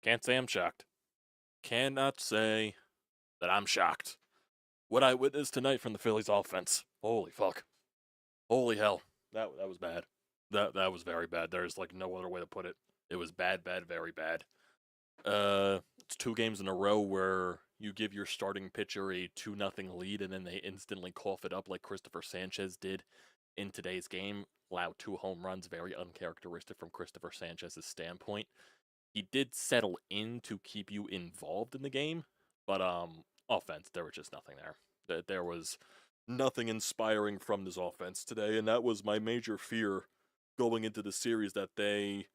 Can't say I'm shocked. Cannot say that I'm shocked. What I witnessed tonight from the Phillies offense. Holy fuck. Holy hell. That was bad. That was very bad. There's like no other way to put it. It was bad, bad, very bad. It's 2 games in a row where you give your starting pitcher a 2-0 lead and then they instantly cough it up like Cristopher Sanchez did in today's game. Allowed 2 home runs, very uncharacteristic from Cristopher Sanchez's standpoint. He did settle in to keep you involved in the game, but offense, there was just nothing there. There was nothing inspiring from this offense today, and that was my major fear going into the series, that they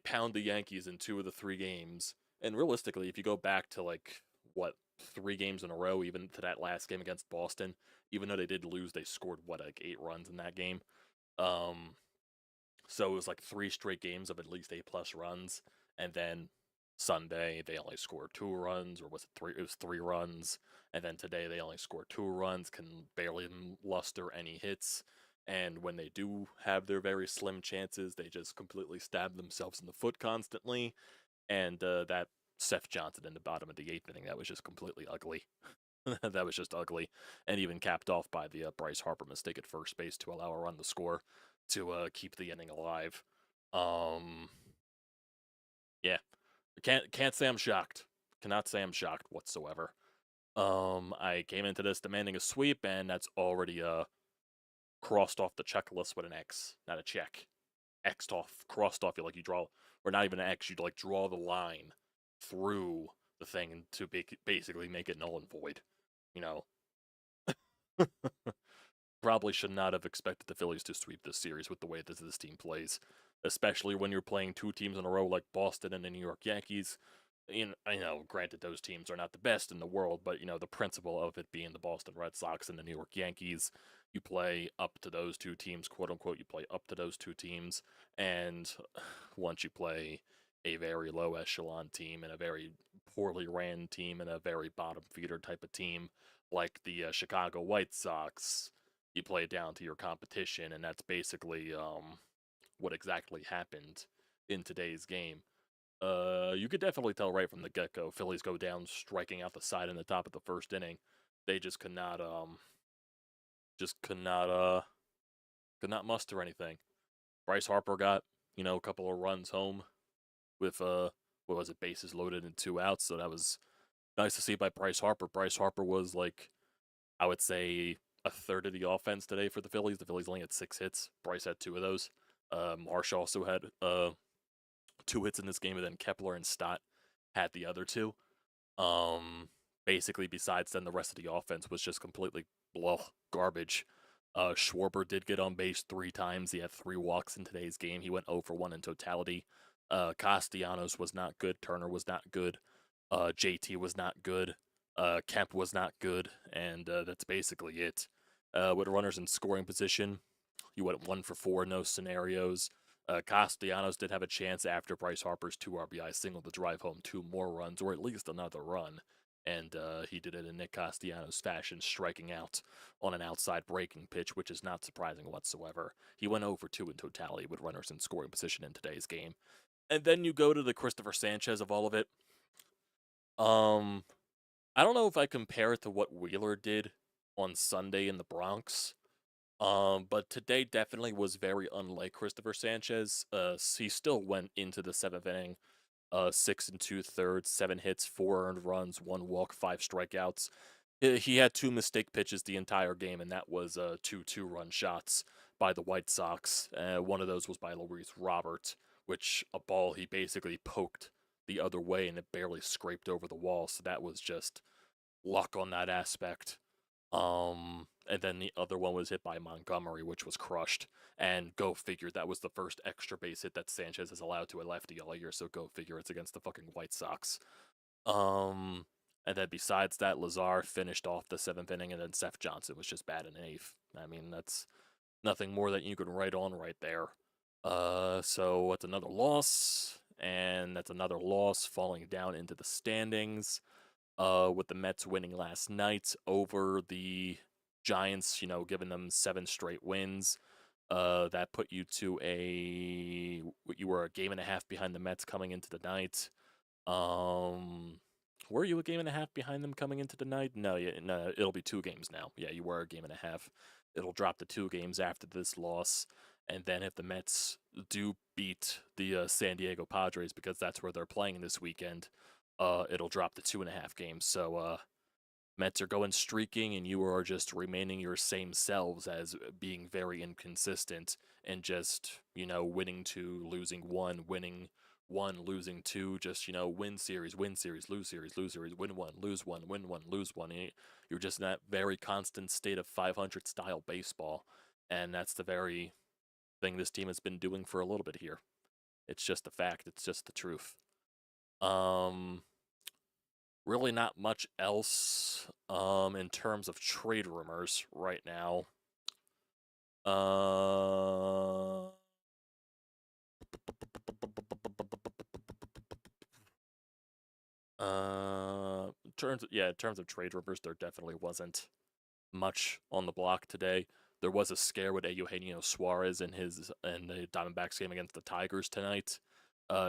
pound the Yankees in 2 of the 3 games. And realistically, if you go back to like what 3 games in a row, even to that last game against Boston, even though they did lose, they scored like 8 runs in that game. So it was like 3 straight games of at least 8+ runs, and then Sunday they only scored 2 runs, or was it 3? It was 3 runs, and then today they only scored 2 runs, can barely luster any hits, and when they do have their very slim chances, they just completely stab themselves in the foot constantly, and that Seth Johnson in the bottom of the 8th inning, that was just completely ugly. That was just ugly, and even capped off by the Bryce Harper mistake at first base to allow a run to score to keep the inning alive. Yeah, can't say I'm shocked. Cannot say I'm shocked whatsoever. I came into this demanding a sweep, and that's already crossed off the checklist with an X, not a check. X'd off, crossed off. You draw, or not even an X. You'd like draw the line through the thing to basically make it null and void. Probably should not have expected the Phillies to sweep this series with the way that this team plays, especially when you're playing 2 teams in a row like Boston and the New York Yankees. I know, granted, those teams are not the best in the world, but the principle of it being the Boston Red Sox and the New York Yankees, you play up to those 2 teams, quote unquote. You play up to those 2 teams, and once you play a very low echelon team and a very poorly ran team and a very bottom feeder type of team like the Chicago White Sox, you play down to your competition, and that's basically what exactly happened in today's game. You could definitely tell right from the get-go, Phillies go down striking out the side in the top of the 1st inning. They just could not could not muster anything. Bryce Harper got a couple of runs home with what was it, bases loaded and 2 outs, so that was nice to see by Bryce Harper. Bryce Harper was like, I would say, a third of the offense today for the Phillies. The Phillies only had 6 hits. Bryce had 2 of those. Marsh also had 2 hits in this game, and then Kepler and Stott had the other 2. Basically, besides then, the rest of the offense was just completely garbage. Schwarber did get on base 3 times. He had 3 walks in today's game. He went 0 for 1 in totality. Castellanos was not good. Turner was not good. JT was not good. Kemp was not good, and that's basically it. With runners in scoring position, you went 1 for 4 in those scenarios. Castellanos did have a chance after Bryce Harper's 2 RBI single to drive home 2 more runs, or at least another run, and he did it in Nick Castellanos fashion, striking out on an outside breaking pitch, which is not surprising whatsoever. He went 0 for 2 in totality with runners in scoring position in today's game. And then you go to the Cristopher Sanchez of all of it. I don't know if I compare it to what Wheeler did on Sunday in the Bronx, but today definitely was very unlike Cristopher Sanchez. He still went into the 7th inning, 6 2/3, 7 hits, 4 earned runs, 1 walk, 5 strikeouts. He had 2 mistake pitches the entire game, and that was 2 2-run shots by the White Sox. One of those was by Luis Robert, which a ball he basically poked the other way, and it barely scraped over the wall. So that was just luck on that aspect. And then the other one was hit by Montgomery, which was crushed. And go figure, that was the first extra base hit that Sanchez has allowed to a lefty all year. So go figure, it's against the fucking White Sox. And then besides that, Lazar finished off the 7th inning, and then Seth Johnson was just bad in 8th. I mean, that's nothing more that you can write on right there. So it's another loss, and that's another loss falling down into the standings. With the Mets winning last night over the Giants, giving them 7 straight wins. That put you to you were a game and a half behind the Mets coming into the night. Were you a game and a half behind them coming into the night? No, no, it'll be 2 games now. Yeah, you were a game and a half. It'll drop to 2 games after this loss, and then if the Mets do beat the San Diego Padres, because that's where they're playing this weekend, it'll drop to 2.5 games. So, Mets are going streaking, and you are just remaining your same selves as being very inconsistent and just, winning 2, losing 1, winning 1, losing 2, just, win series, lose series, lose series, win 1, lose 1, win 1, lose 1. You're just in that very constant state of 500 style baseball, and that's the very thing this team has been doing for a little bit here. It's just a fact. It's just the truth. Really not much else in terms of trade rumors right now. In terms of trade rumors, there definitely wasn't much on the block today. There was a scare with Eugenio Suarez in the Diamondbacks game against the Tigers tonight.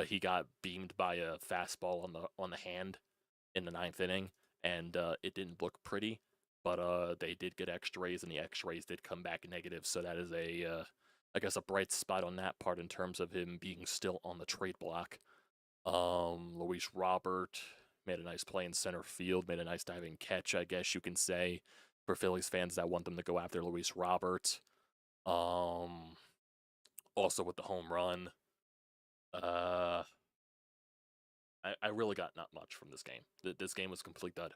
He got beamed by a fastball on the hand in the 9th inning, and it didn't look pretty, but they did get X-rays, and the X-rays did come back negative, so that is I guess a bright spot on that part in terms of him being still on the trade block. Luis Robert made a nice play in center field, made a nice diving catch, I guess you can say, for Phillies fans that want them to go after Luis Robert. Also with the home run. I really got not much from this game. This game was a complete dud.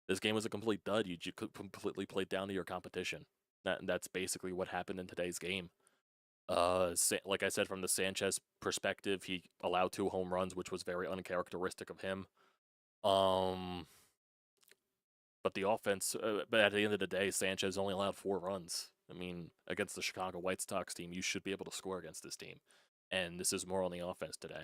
This game was a complete dud. You completely played down to your competition. That's basically what happened in today's game. Like I said, from the Sanchez perspective, he allowed 2 home runs, which was very uncharacteristic of him. But the offense, but at the end of the day, Sanchez only allowed 4 runs. I mean, against the Chicago White Sox team, you should be able to score against this team. And this is more on the offense today.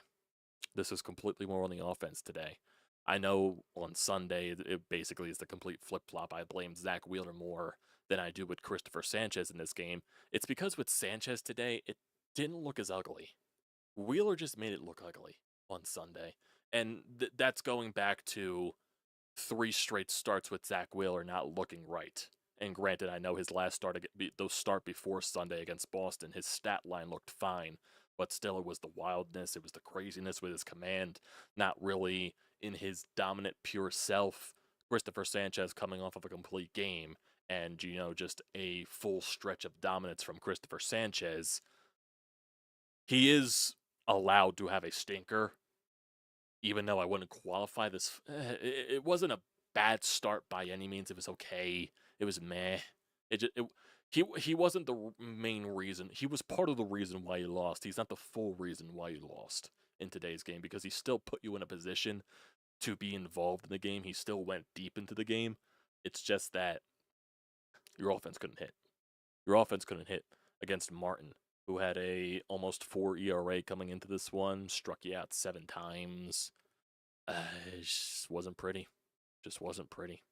This is completely more on the offense today. I know on Sunday, it basically is the complete flip-flop. I blame Zach Wheeler more than I do with Cristopher Sanchez in this game. It's because with Sanchez today, it didn't look as ugly. Wheeler just made it look ugly on Sunday. And that's going back to 3 straight starts with Zach Wheeler not looking right. And granted, I know his last start before Sunday against Boston, his stat line looked fine. But still, it was the wildness, it was the craziness with his command, not really in his dominant, pure self. Cristopher Sanchez coming off of a complete game, and, just a full stretch of dominance from Cristopher Sanchez. He is allowed to have a stinker, even though I wouldn't qualify this. It wasn't a bad start by any means. It was okay. It was meh. He wasn't the main reason. He was part of the reason why you lost. He's not the full reason why you lost in today's game, because he still put you in a position to be involved in the game. He still went deep into the game. It's just that your offense couldn't hit. Your offense couldn't hit against Martin, who had a almost 4 ERA coming into this one, struck you out 7 times. It just wasn't pretty. Just wasn't pretty.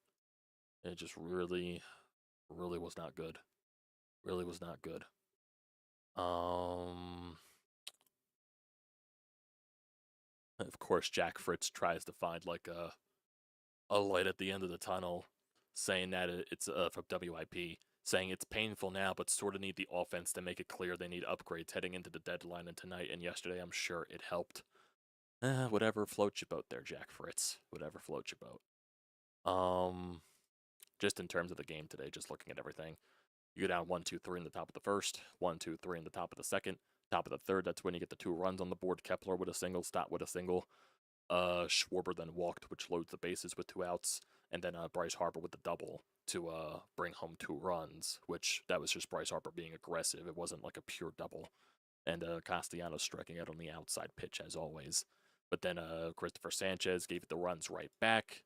It just really, really was not good. Really was not good. Of course, Jack Fritz tries to find like a light at the end of the tunnel, saying that it's from WIP, saying it's painful now, but sort of need the offense to make it clear they need upgrades heading into the deadline and tonight and yesterday. I'm sure it helped. Whatever floats your boat there, Jack Fritz. Whatever floats your boat. Just in terms of the game today, just looking at everything. You go down 1, 2, 3 in the top of the first, 1, 2, 3 in the top of the second, top of the third. That's when you get the 2 runs on the board. Kepler with a single, Stott with a single. Schwarber then walked, which loads the bases with 2 outs, and then Bryce Harper with the double to bring home 2 runs, which that was just Bryce Harper being aggressive. It wasn't like a pure double. And Castellanos striking out on the outside pitch as always. But then Cristopher Sanchez gave it the runs right back.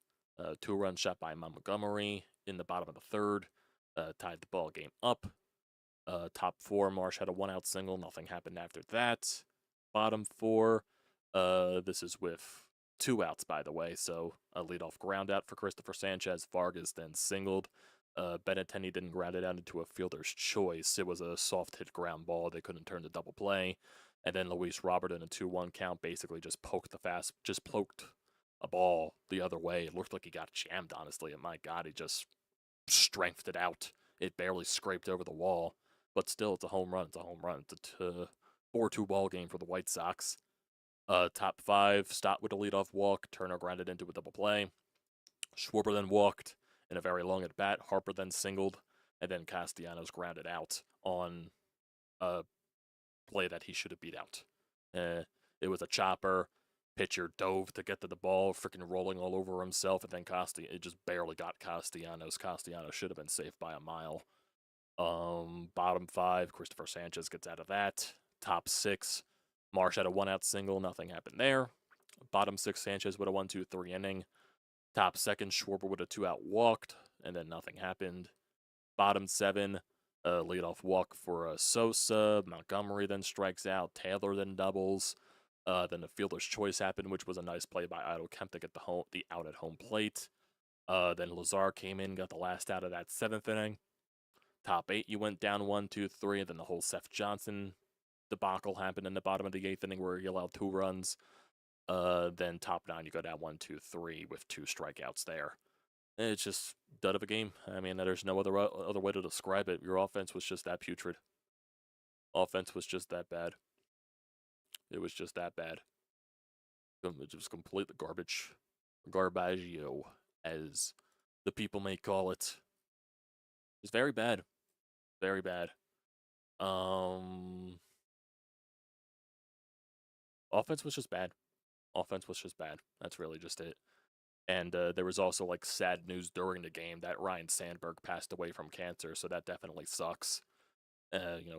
2 runs shot by Montgomery in the bottom of the third. Tied the ball game up. Top 4, Marsh had a 1-out single. Nothing happened after that. Bottom 4, this is with 2 outs, by the way. So a leadoff ground out for Cristopher Sanchez. Vargas then singled. Benintendi didn't ground it out into a fielder's choice. It was a soft hit ground ball. They couldn't turn to double play. And then Luis Robert in a 2-1 count basically just poked a ball the other way. It looked like he got jammed, honestly, and my God, he just strengthed it out. It barely scraped over the wall, but still, it's a home run. It's a home run. It's a 4-2 ball game for the White Sox. Top five, Stott with a leadoff walk. Turner grounded into a double play. Schwarber then walked in a very long at bat. Harper then singled, and then Castellanos grounded out on a play that he should have beat out. It was a chopper. Pitcher dove to get to the ball, freaking rolling all over himself, and then it just barely got Castellanos. Castellanos should have been safe by a mile. Bottom five, Cristopher Sanchez gets out of that. Top six, Marsh had a 1-out single, nothing happened there. Bottom six, Sanchez with a 1-2-3 inning. Top second, Schwarber with a 2-out walked, and then nothing happened. Bottom seven, leadoff walk for Sosa. Montgomery then strikes out. Taylor then doubles. Then the fielder's choice happened, which was a nice play by Idle Kemp to get the out at home plate. Then Lazar came in, got the last out of that 7th inning. Top eight, you went down 1-2-3, and then the whole Seth Johnson debacle happened in the bottom of the 8th inning where he allowed 2 runs. Then top 9, you go down 1-2-3 with 2 strikeouts there. It's just dud of a game. I mean, there's no other way to describe it. Your offense was just that putrid. Offense was just that bad. It was just that bad. It was complete garbage. Garbaggio, as the people may call it. It's very bad. Very bad. Offense was just bad. Offense was just bad. That's really just it. And there was also like sad news during the game that Ryan Sandberg passed away from cancer, so that definitely sucks.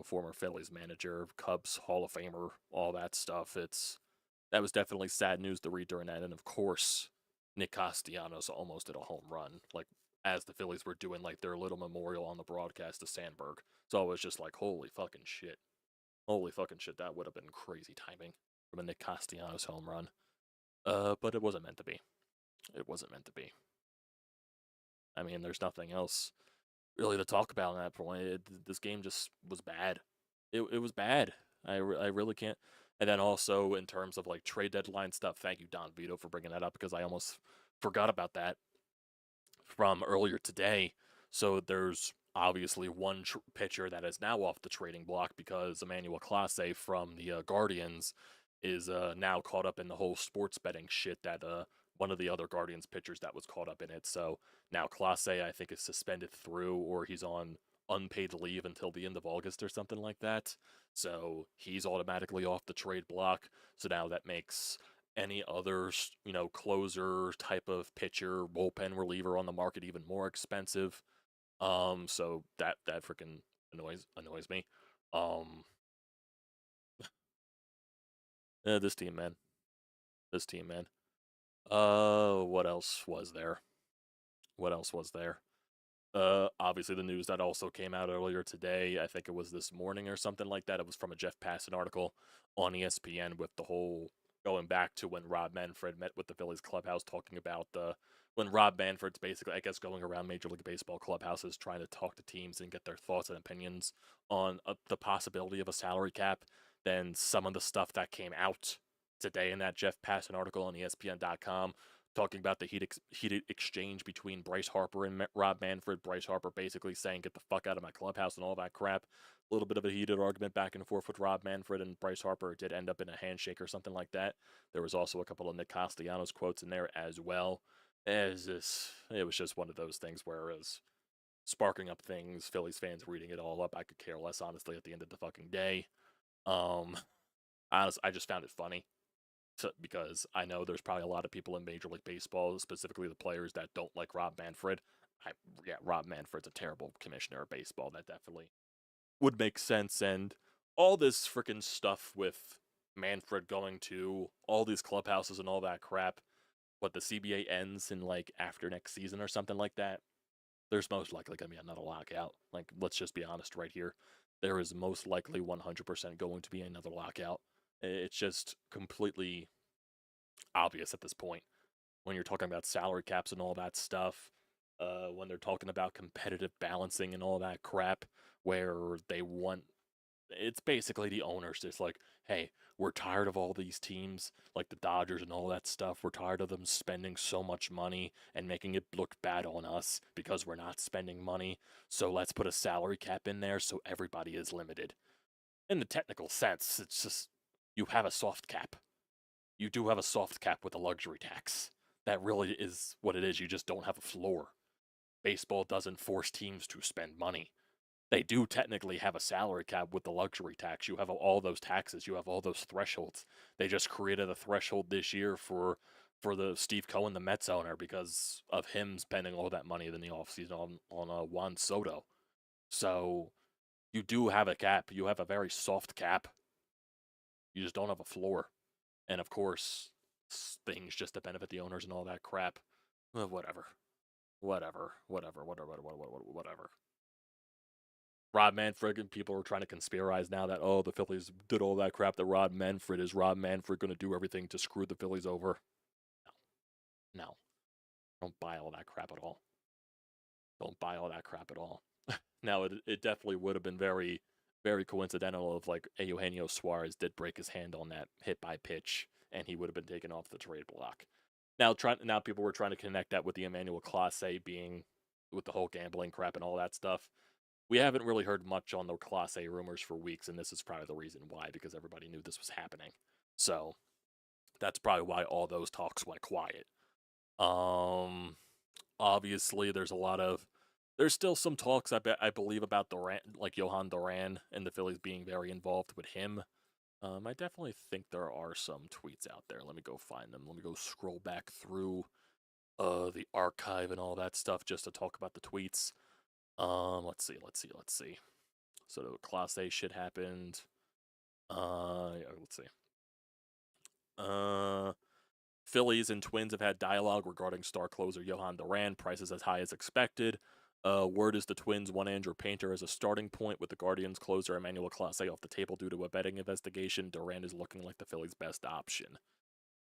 Former Phillies manager, Cubs Hall of Famer, all that stuff. That was definitely sad news to read during that. And of course, Nick Castellanos almost did a home run, like as the Phillies were doing like their little memorial on the broadcast to Sandberg. So I was just like, holy fucking shit. Holy fucking shit, that would have been crazy timing from a Nick Castellanos home run. But it wasn't meant to be. It wasn't meant to be. I mean, there's nothing else really to talk about at that point. This game just was bad. It was bad. I really can't. And then also in terms of like trade deadline stuff, thank you Don Vito for bringing that up because I almost forgot about that from earlier today. So there's obviously one pitcher that is now off the trading block because Emmanuel Clase from the Guardians is now caught up in the whole sports betting shit that one of the other Guardians pitchers that was caught up in it. So now Clase, I think, is suspended through, or he's on unpaid leave until the end of August or something like that. So he's automatically off the trade block. So now that makes any other, closer type of pitcher, bullpen reliever on the market even more expensive. So that freaking annoys me. This team, man. This team, man. What else was there? What else was there? Obviously the news that also came out earlier today, I think it was this morning or something like that. It was from a Jeff Passan article on ESPN with the whole going back to when Rob Manfred met with the Phillies clubhouse, talking about when Rob Manfred's basically, I guess, going around Major League Baseball clubhouses trying to talk to teams and get their thoughts and opinions on the possibility of a salary cap. Then some of the stuff that came out today in that Jeff Passan article on ESPN.com, talking about the heated exchange between Bryce Harper and Rob Manfred. Bryce Harper basically saying, get the fuck out of my clubhouse and all that crap. A little bit of a heated argument back and forth with Rob Manfred and Bryce Harper. It did end up in a handshake or something like that. There was also a couple of Nick Castellanos quotes in there as well. It was just one of those things where it was sparking up things, Phillies fans reading it all up. I could care less, honestly, at the end of the fucking day. Honestly, I just found it funny. Because I know there's probably a lot of people in Major League Baseball, specifically the players, that don't like Rob Manfred. Rob Manfred's a terrible commissioner of baseball. That definitely would make sense. And all this freaking stuff with Manfred going to all these clubhouses and all that crap, what the CBA ends in like after next season or something like that, there's most likely going to be another lockout. Like, let's just be honest right here. There is most likely 100% going to be another lockout. It's just completely obvious at this point when you're talking about salary caps and all that stuff, when they're talking about competitive balancing and all that crap, where they want, it's basically the owners just like, hey, we're tired of all these teams like the Dodgers and all that stuff. We're tired of them spending so much money and making it look bad on us because we're not spending money. So let's put a salary cap in there so everybody is limited. In the technical sense, it's just you have a soft cap. You do have a soft cap with a luxury tax. That really is what it is. You just don't have a floor. Baseball doesn't force teams to spend money. They do technically have a salary cap with the luxury tax. You have all those taxes. You have all those thresholds. They just created a threshold this year for the Steve Cohen, the Mets owner, because of him spending all that money in the offseason on Juan Soto. So you do have a cap. You have a very soft cap. You just don't have a floor. And of course, things just to benefit the owners and all that crap. Whatever. Rob Manfred and people are trying to conspirize now that, oh, the Phillies did all that crap to Rob Manfred. Is Rob Manfred going to do everything to screw the Phillies over? No. No. Don't buy all that crap at all. Don't buy all that crap at all. Now, it definitely would have been very, very coincidental if, like, Eugenio Suarez did break his hand on that hit by pitch, and he would have been taken off the trade block. Now people were trying to connect that with the Emmanuel Clase being with the whole gambling crap and all that stuff. We haven't really heard much on the Clase rumors for weeks, and this is probably the reason why, because everybody knew this was happening. So that's probably why all those talks went quiet. Obviously, there's still some talks I believe about Duran, like Johan Duran and the Phillies being very involved with him. I definitely think there are some tweets out there. Let me go find them. Let me go scroll back through the archive and all that stuff just to talk about the tweets. Let's see. So the Class A shit happened. Yeah, let's see. Phillies and Twins have had dialogue regarding star closer Johan Duran. Prices as high as expected. Word is the Twins want Andrew Painter as a starting point with the Guardians closer Emmanuel Clase off the table due to a betting investigation. Duran is looking like the Phillies' best option.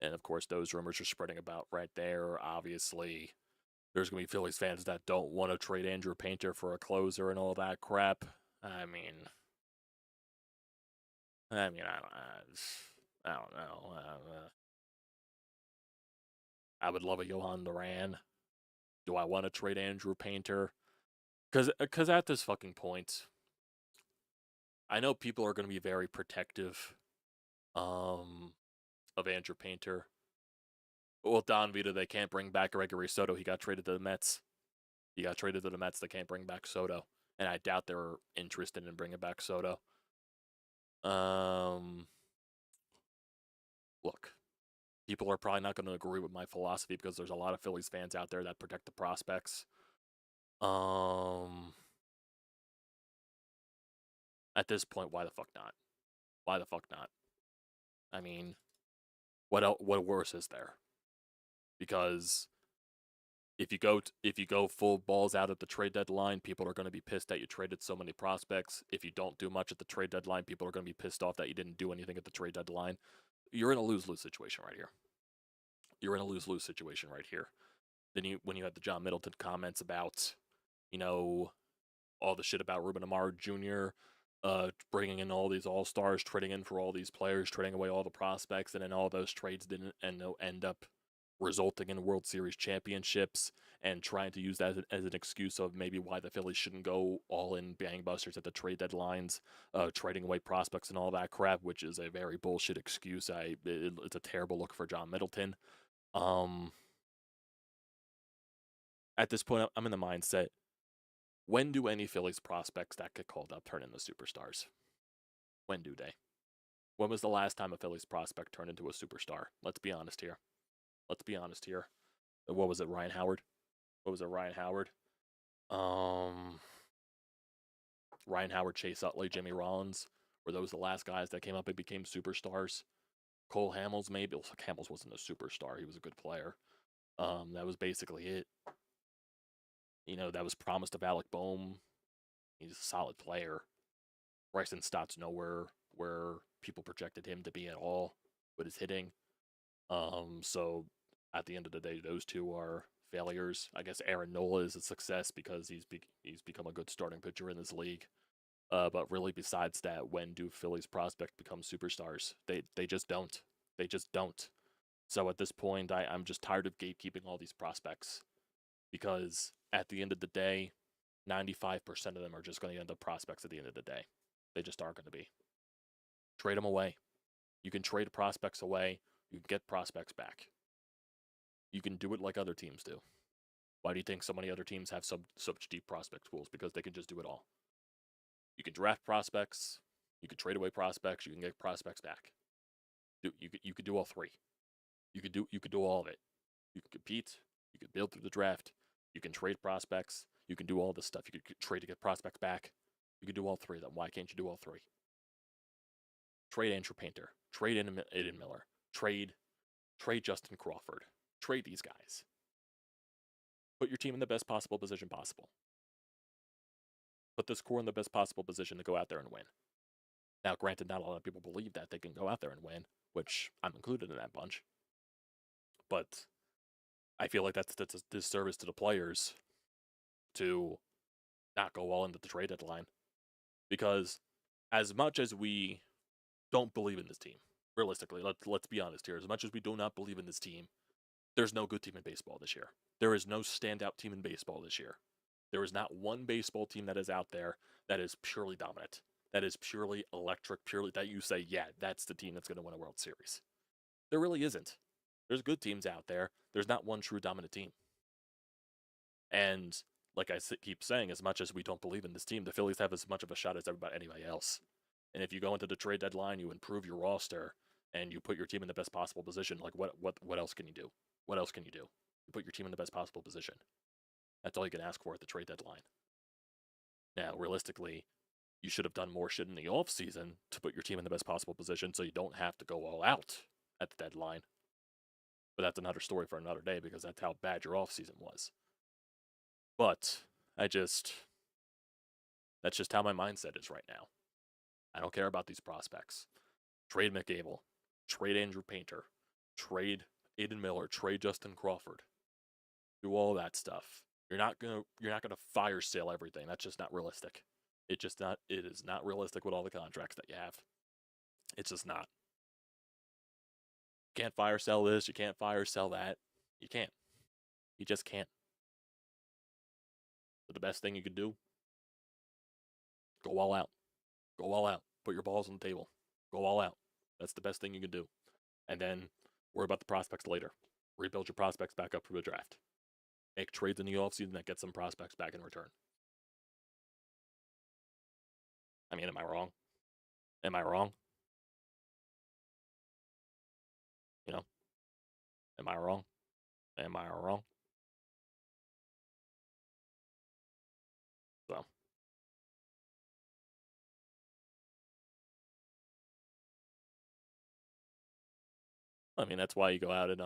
And of course, those rumors are spreading about right there. Obviously, there's going to be Phillies fans that don't want to trade Andrew Painter for a closer and all that crap. I mean, I don't know. I would love a Johan Duran. Do I want to trade Andrew Painter? Because at this fucking point, I know people are going to be very protective of Andrew Painter. Well, Don Vita, they can't bring back Gregory Soto. He got traded to the Mets. They can't bring back Soto. And I doubt they're interested in bringing back Soto. Look, people are probably not going to agree with my philosophy because there's a lot of Phillies fans out there that protect the prospects. At this point, why the fuck not? Why the fuck not? I mean, what worse is there? Because if you go full balls out at the trade deadline, people are going to be pissed that you traded so many prospects. If you don't do much at the trade deadline, people are going to be pissed off that you didn't do anything at the trade deadline. You're in a lose-lose situation right here. Then when you had the John Middleton comments about, all the shit about Ruben Amaro Jr., bringing in all these all-stars, trading in for all these players, trading away all the prospects, and then all those trades didn't end up resulting in World Series championships, and trying to use that as an excuse of maybe why the Phillies shouldn't go all in gangbusters at the trade deadlines, trading away prospects and all that crap, which is a very bullshit excuse. It's a terrible look for John Middleton. At this point, I'm in the mindset, when do any Phillies prospects that get called up turn into superstars? When do they? When was the last time a Phillies prospect turned into a superstar? Let's be honest here. What was it, Ryan Howard? Ryan Howard, Chase Utley, Jimmy Rollins. Were those the last guys that came up and became superstars? Cole Hamels, maybe. Hamels wasn't a superstar. He was a good player. That was basically it. That was promised of Alec Boehm. He's a solid player. Bryson Stott's nowhere where people projected him to be at all with his hitting. So at the end of the day, those two are failures. I guess Aaron Nola is a success because he's become a good starting pitcher in this league. But really, besides that, when do Phillies prospects become superstars? They just don't. They just don't. So at this point, I'm just tired of gatekeeping all these prospects because at the end of the day, 95% of them are just going to end up prospects at the end of the day. They just aren't going to be. Trade them away. You can trade prospects away. You can get prospects back. You can do it like other teams do. Why do you think so many other teams have such deep prospect pools? Because they can just do it all. You can draft prospects. You can trade away prospects. You can get prospects back. You could do all three. You could do all of it. You can compete. You can build through the draft. You can trade prospects. You can do all this stuff. You could trade to get prospects back. You could do all three of them. Why can't you do all three? Trade Andrew Painter. Trade Aiden Miller. Trade Justin Crawford. Trade these guys. Put your team in the best possible position possible. Put this core in the best possible position to go out there and win. Now, granted, not a lot of people believe that they can go out there and win, which I'm included in that bunch. But I feel like that's a disservice to the players to not go all into the trade deadline. Because as much as we don't believe in this team, realistically, let's be honest here, as much as we do not believe in this team, there's no good team in baseball this year. There is no standout team in baseball this year. There is not one baseball team that is out there that is purely dominant, that is purely electric, purely that you say, yeah, that's the team that's going to win a World Series. There really isn't. There's good teams out there. There's not one true dominant team. And like I keep saying, as much as we don't believe in this team, the Phillies have as much of a shot as anybody else. And if you go into the trade deadline, you improve your roster, and you put your team in the best possible position, like what else can you do? What else can you do? You put your team in the best possible position. That's all you can ask for at the trade deadline. Now, realistically, you should have done more shit in the offseason to put your team in the best possible position so you don't have to go all out at the deadline. But that's another story for another day because that's how bad your offseason was. But that's just how my mindset is right now. I don't care about these prospects. Trade McGable, trade Andrew Painter, trade Aiden Miller, trade Justin Crawford. Do all that stuff. You're not gonna fire sale everything. That's just not realistic. It is not realistic with all the contracts that you have. It's just not. You can't fire sell this, you can't fire sell that. You can't. You just can't. But the best thing you could do, go all out. Go all out. Put your balls on the table. Go all out. That's the best thing you can do. And then worry about the prospects later. Rebuild your prospects back up for the draft. Make trades in the offseason that get some prospects back in return. I mean, am I wrong? Am I wrong? You know? Am I wrong? Am I wrong? So. I mean, that's why you go out and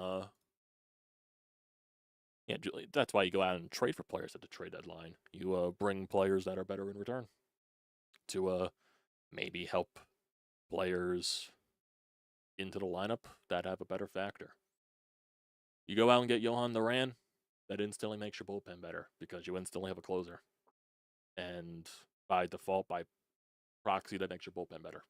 yeah, that's why you go out and trade for players at the trade deadline. You bring players that are better in return to maybe help players into the lineup that have a better factor. You go out and get Johan Duran, that instantly makes your bullpen better because you instantly have a closer. And by default, by proxy, that makes your bullpen better.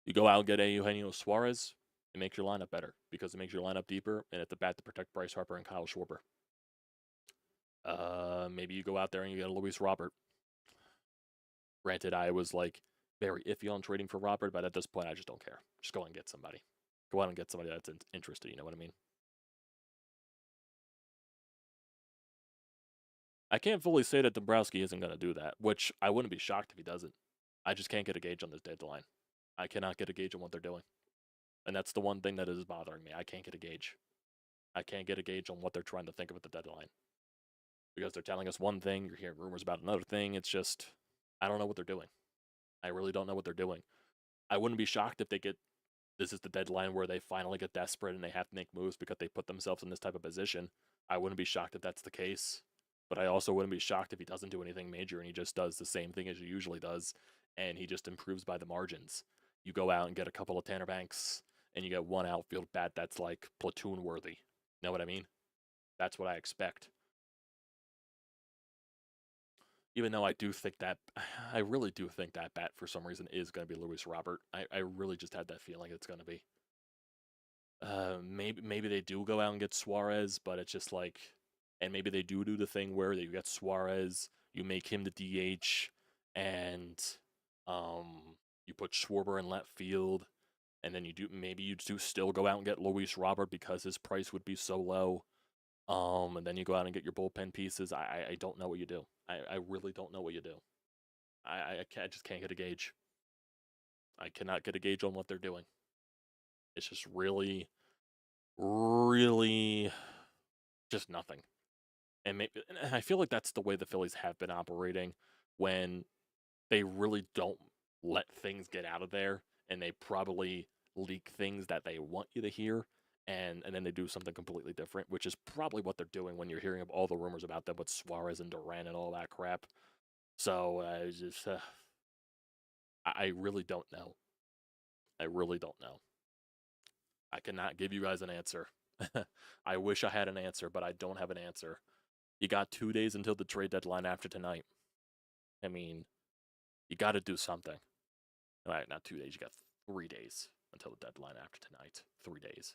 You go out and get a Eugenio Suarez, it makes your lineup better because it makes your lineup deeper, and it's a bat to protect Bryce Harper and Kyle Schwarber. Maybe you go out there and you get a Luis Robert. Granted, I was like very iffy on trading for Robert, but at this point, I just don't care. Just go out and get somebody. Go out and get somebody that's interested. You know what I mean? I can't fully say that Dombrowski isn't going to do that, which I wouldn't be shocked if he doesn't. I just can't get a gauge on this deadline. I cannot get a gauge on what they're doing. And that's the one thing that is bothering me. I can't get a gauge. I can't get a gauge on what they're trying to think of at the deadline. Because they're telling us one thing, you're hearing rumors about another thing. It's just, I don't know what they're doing. I really don't know what they're doing. I wouldn't be shocked if this is the deadline where they finally get desperate and they have to make moves because they put themselves in this type of position. I wouldn't be shocked if that's the case. But I also wouldn't be shocked if he doesn't do anything major and he just does the same thing as he usually does and he just improves by the margins. You go out and get a couple of Tanner Banks and you get one outfield bat that's like platoon worthy. Know what I mean? That's what I expect. Even though I do think that, I really do think that bat for some reason is going to be Luis Robert. I really just had that feeling it's going to be. Maybe they do go out and get Suarez, but it's just like, and maybe they do the thing where you get Suarez, you make him the DH, and you put Schwarber in left field, and then maybe you do still go out and get Luis Robert because his price would be so low. And then you go out and get your bullpen pieces. I don't know what you do. I really don't know what you do. I just can't get a gauge. I cannot get a gauge on what they're doing. It's just really, really just nothing. And I feel like that's the way the Phillies have been operating when they really don't let things get out of there, and they probably leak things that they want you to hear, and then they do something completely different, which is probably what they're doing when you're hearing of all the rumors about them with Suarez and Duran and all that crap. So I really don't know. I really don't know. I cannot give you guys an answer. I wish I had an answer, but I don't have an answer. You got 2 days until the trade deadline after tonight. I mean, you got to do something. All right, not 2 days. You got 3 days until the deadline after tonight. 3 days.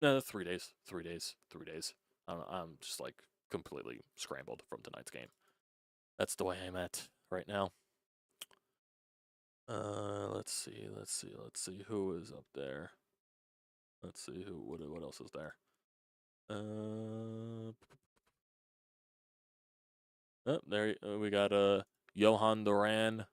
No, 3 days. 3 days. 3 days. I'm just like completely scrambled from tonight's game. That's the way I'm at right now. Let's see who is up there. Let's see what else is there. There we got Johan Duran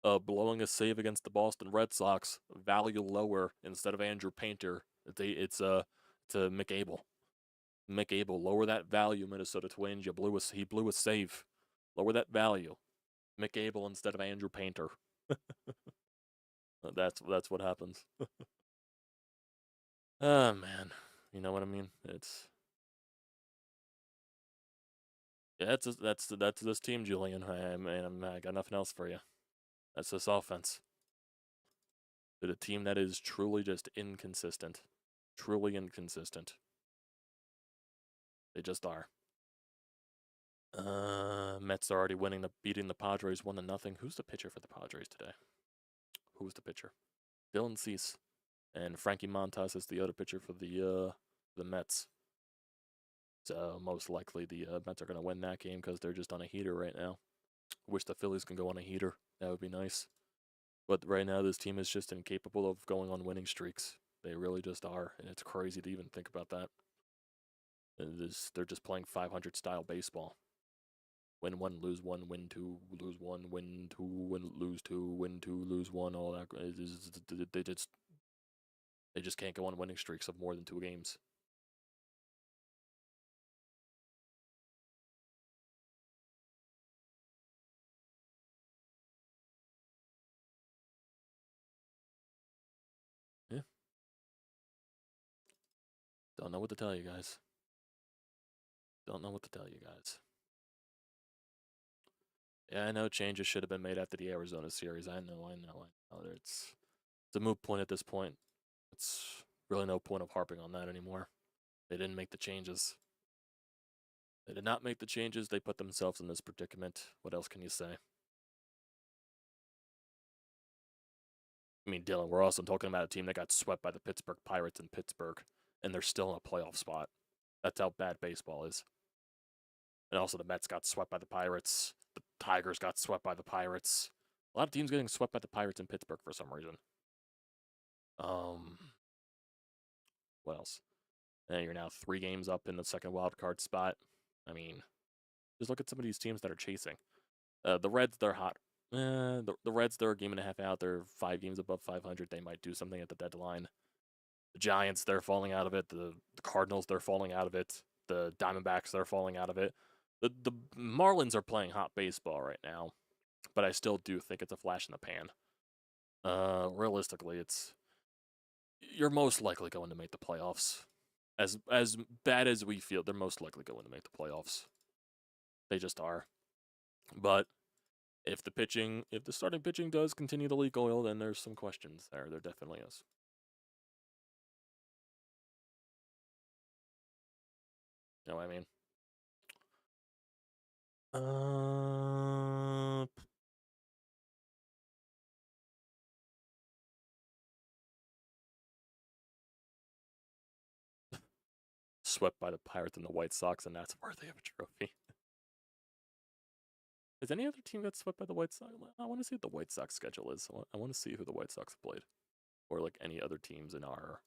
blowing a save against the Boston Red Sox, value lower instead of Andrew Painter. It's Mick Abel. Mick Abel, lower that value, Minnesota Twins. He blew a save. Lower that value. Mick Abel instead of Andrew Painter. That's what happens. Oh man, you know what I mean? That's this team, Julian. I got nothing else for you. That's this offense. They're a team that is truly just inconsistent. Truly inconsistent. They just are. Mets are already beating the Padres 1-0. Who's the pitcher for the Padres today? Who's the pitcher? Dylan Cease. And Frankie Montas is the other pitcher for the Mets. So most likely the Mets are going to win that game because they're just on a heater right now. Wish the Phillies can go on a heater. That would be nice. But right now this team is just incapable of going on winning streaks. They really just are, and it's crazy to even think about that. They're just playing 500 style baseball. Win 1, lose 1, win 2, lose 1, win 2, lose 2, win 2, lose 1. All that. They just can't go on winning streaks of more than 2 games. Yeah. Don't know what to tell you guys. Don't know what to tell you guys. Yeah, I know changes should have been made after the Arizona series. I know. It's a moot point at this point. It's really no point of harping on that anymore. They didn't make the changes. They did not make the changes. They put themselves in this predicament. What else can you say? I mean, Dylan, we're also talking about a team that got swept by the Pittsburgh Pirates in Pittsburgh, and they're still in a playoff spot. That's how bad baseball is. And also, the Mets got swept by the Pirates. The Tigers got swept by the Pirates. A lot of teams getting swept by the Pirates in Pittsburgh for some reason. What else? And you're now 3 games up in the second wild card spot. I mean, just look at some of these teams that are chasing. The Reds, they're hot. The Reds, they're a game and a half out. They're 5 games above 500. They might do something at the deadline. The Giants, they're falling out of it. The Cardinals, they're falling out of it. The Diamondbacks, they're falling out of it. The Marlins are playing hot baseball right now, but I still do think it's a flash in the pan. Realistically, you're most likely going to make the playoffs. As bad as we feel, they're most likely going to make the playoffs. They just are. But if the starting pitching does continue to leak oil, then there's some questions there. There definitely is. You know what I mean? Uh, Swept by the Pirates and the White Sox, and that's worthy of a trophy. Is any other team got swept by the White Sox? I want to see what the White Sox schedule is. I want to see who the White Sox have played, or like any other teams in our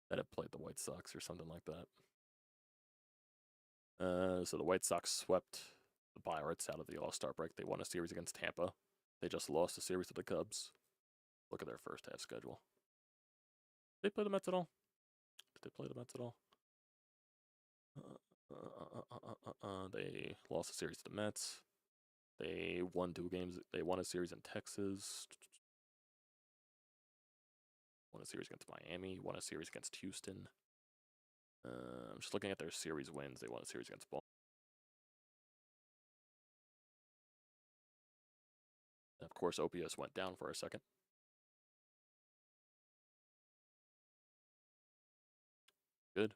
that have played the White Sox or something like that. So the White Sox swept the Pirates out of the All-Star break. They won a series against Tampa. They just lost a series to the Cubs. Look at their first half schedule. Did they play the Mets at all? Did they play the Mets at all? They lost a series to the Mets. They won 2 games. They won a series in Texas. Won a series against Miami. Won a series against Houston. I'm just looking at their series wins. They won a series against Baltimore. Of course, OPS went down for a second. Good.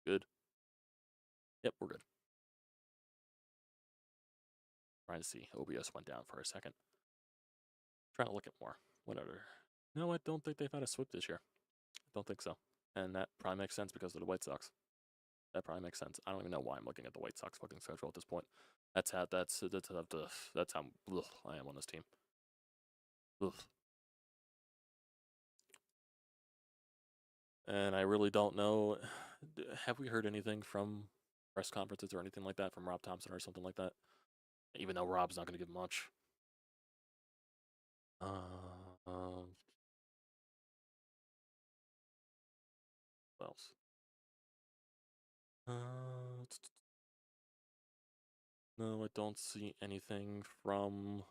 Good. Yep, we're good. Trying to see. OPS went down for a second. Trying to look at more. Whatever. No, I don't think they've had a sweep this year. I don't think so. And that probably makes sense because of the White Sox. That probably makes sense. I don't even know why I'm looking at the White Sox fucking schedule at this point. That's how I am on this team. Ugh. And I really don't know. Have we heard anything from press conferences or anything like that from Rob Thompson or something like that? Even though Rob's not going to give much. What else? No, I don't see anything from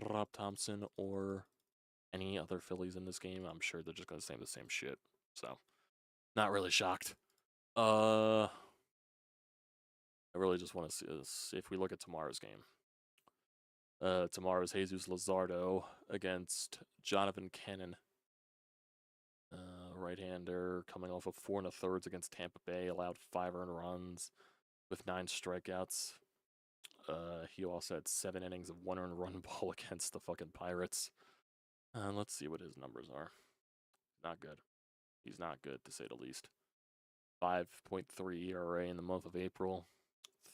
Rob Thompson or any other Phillies in this game. I'm sure they're just going to say the same shit. So, not really shocked. I really just want to see this. If we look at tomorrow's game. Tomorrow's Jesus Luzardo against Jonathan Cannon. Right-hander coming off of 4 1/3 against Tampa Bay, allowed 5 earned runs with 9 strikeouts. He also had 7 innings of 1 earned run ball against the fucking Pirates. Let's see what his numbers are. Not good. He's not good, to say the least. 5.3 ERA in the month of April.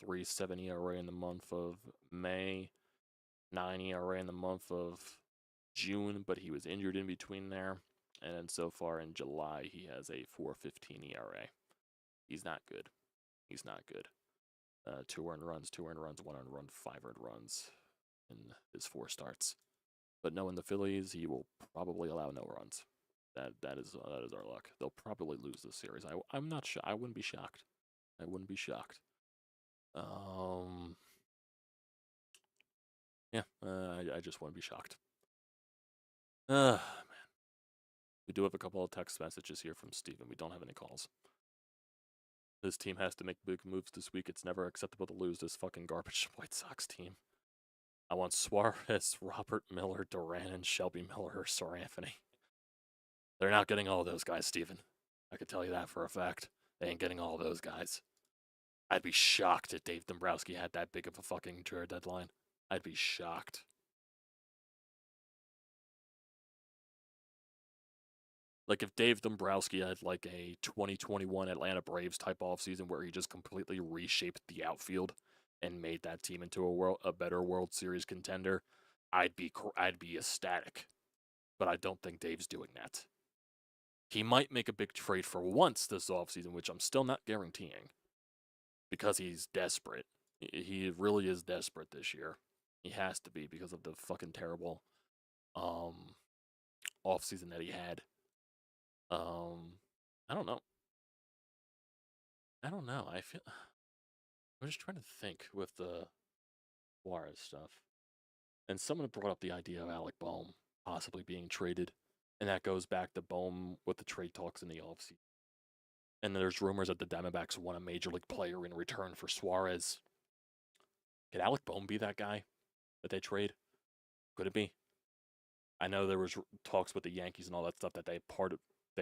3.7 ERA in the month of May. 9 ERA in the month of June, but he was injured in between there. And then so far in July, he has a 4.15 ERA. He's not good. He's not good. 2 earned runs, 1 earned run, 5 earned runs in his 4 starts. But knowing the Phillies, he will probably allow no runs. That is our luck. They'll probably lose this series. I'm not sure. I wouldn't be shocked. I wouldn't be shocked. Yeah, I just wouldn't be shocked. Man. We do have a couple of text messages here from Steven. We don't have any calls. This team has to make big moves this week. It's never acceptable to lose this fucking garbage White Sox team. I want Suarez, Robert Miller, Duran, and Shelby Miller or Sir Anthony. They're not getting all those guys, Steven. I can tell you that for a fact. They ain't getting all those guys. I'd be shocked if Dave Dombrowski had that big of a fucking trade deadline. I'd be shocked. Like if Dave Dombrowski had like a 2021 Atlanta Braves type offseason where he just completely reshaped the outfield and made that team into a better World Series contender, I'd be ecstatic. But I don't think Dave's doing that. He might make a big trade for once this offseason, which I'm still not guaranteeing, because he's desperate. He really is desperate this year. He has to be because of the fucking terrible offseason that he had. I don't know. I'm just trying to think with the Suarez stuff. And someone brought up the idea of Alec Bohm possibly being traded. And that goes back to Bohm with the trade talks in the offseason. And there's rumors that the Diamondbacks want a major league player in return for Suarez. Could Alec Bohm be that guy that they trade? Could it be? I know there was talks with the Yankees and all that stuff that they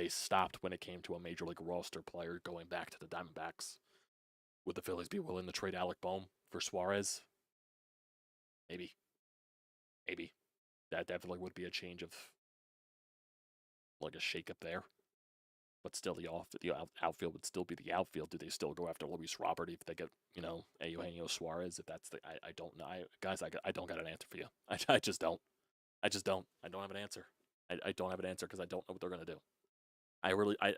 stopped when it came to a major league roster player going back to the Diamondbacks. Would the Phillies be willing to trade Alec Bohm for Suarez. Maybe. That definitely would be a change of, like, a shakeup there. But still, the outfield would still be the outfield. Do they still go after Luis Robert if they get, Eugenio Suarez? If that's I don't know. Guys, I don't got an answer for you. I just don't. I don't have an answer. I don't have an answer because I don't know what they're going to do.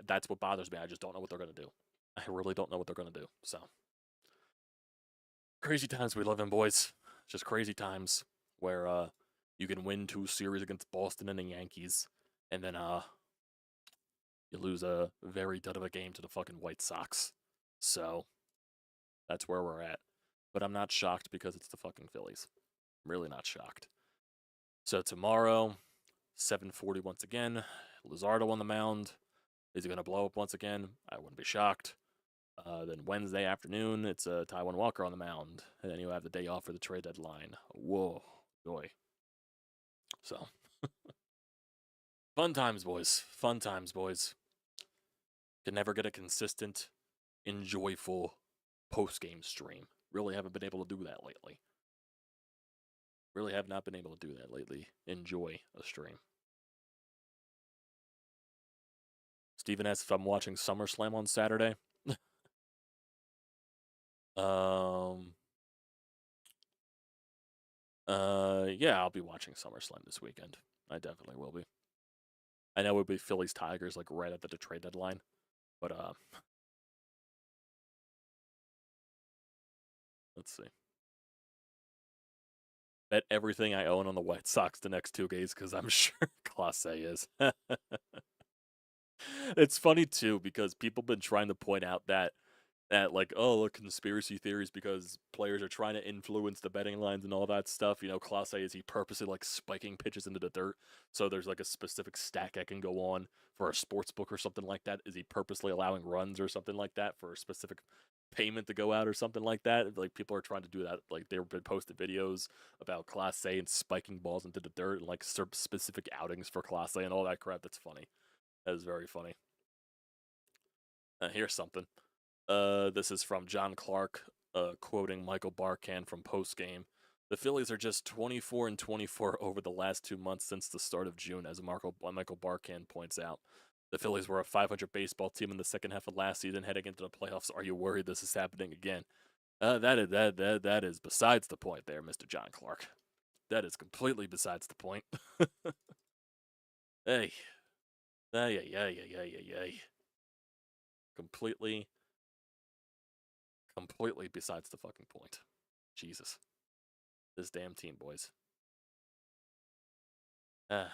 That's what bothers me. I just don't know what they're going to do. I really don't know what they're going to do. So, crazy times we live in, boys. Just crazy times where you can win 2 series against Boston and the Yankees, and then you lose a very dud of a game to the fucking White Sox. So, that's where we're at. But I'm not shocked because it's the fucking Phillies. I'm really not shocked. So tomorrow, 7:40 once again, Luzardo on the mound. Is he going to blow up once again? I wouldn't be shocked. Then Wednesday afternoon, it's Taijuan Walker on the mound. And then you have the day off for the trade deadline. Whoa, boy. So, fun times, boys. Fun times, boys. Can never get a consistent, enjoyable post-game stream. Really haven't been able to do that lately. Really have not been able to do that lately. Enjoy a stream. Steven asks if I'm watching SummerSlam on Saturday. Yeah, I'll be watching SummerSlam this weekend. I definitely will be. I know it would be Phillies Tigers like right at the trade deadline, but let's see. Bet everything I own on the White Sox the next 2 days because I'm sure Clase is. It's funny too because people have been trying to point out that like, oh, look, conspiracy theories because players are trying to influence the betting lines and all that stuff. Clase, is he purposely like spiking pitches into the dirt so there's like a specific stack that can go on for a sports book or something like that? Is he purposely allowing runs or something like that for a specific payment to go out or something like that? Like, people are trying to do that. Like, they've been posted videos about Clase and spiking balls into the dirt and like specific outings for Clase and all that crap. That's funny. That is very funny. Here's something. This is from John Clark, quoting Michael Barkan from postgame. The Phillies are just 24-24 over the last 2 months since the start of June, as Michael Barkan points out. The Phillies were a .500 baseball team in the second half of last season, heading into the playoffs. Are you worried this is happening again? That is besides the point there, Mr. John Clark. That is completely besides the point. Hey. Ay. Completely besides the fucking point. Jesus. This damn team, boys. Man.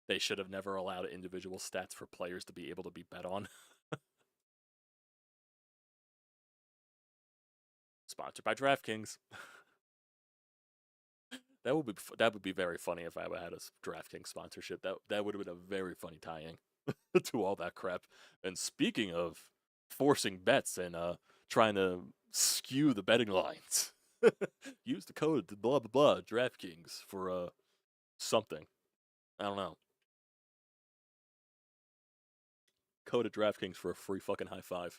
They should have never allowed individual stats for players to be able to be bet on. Sponsored by DraftKings. That would be very funny if I had a DraftKings sponsorship. That would have been a very funny tie-in to all that crap. And speaking of forcing bets and trying to skew the betting lines, use the code blah blah blah DraftKings for something. I don't know. Code at DraftKings for a free fucking high five.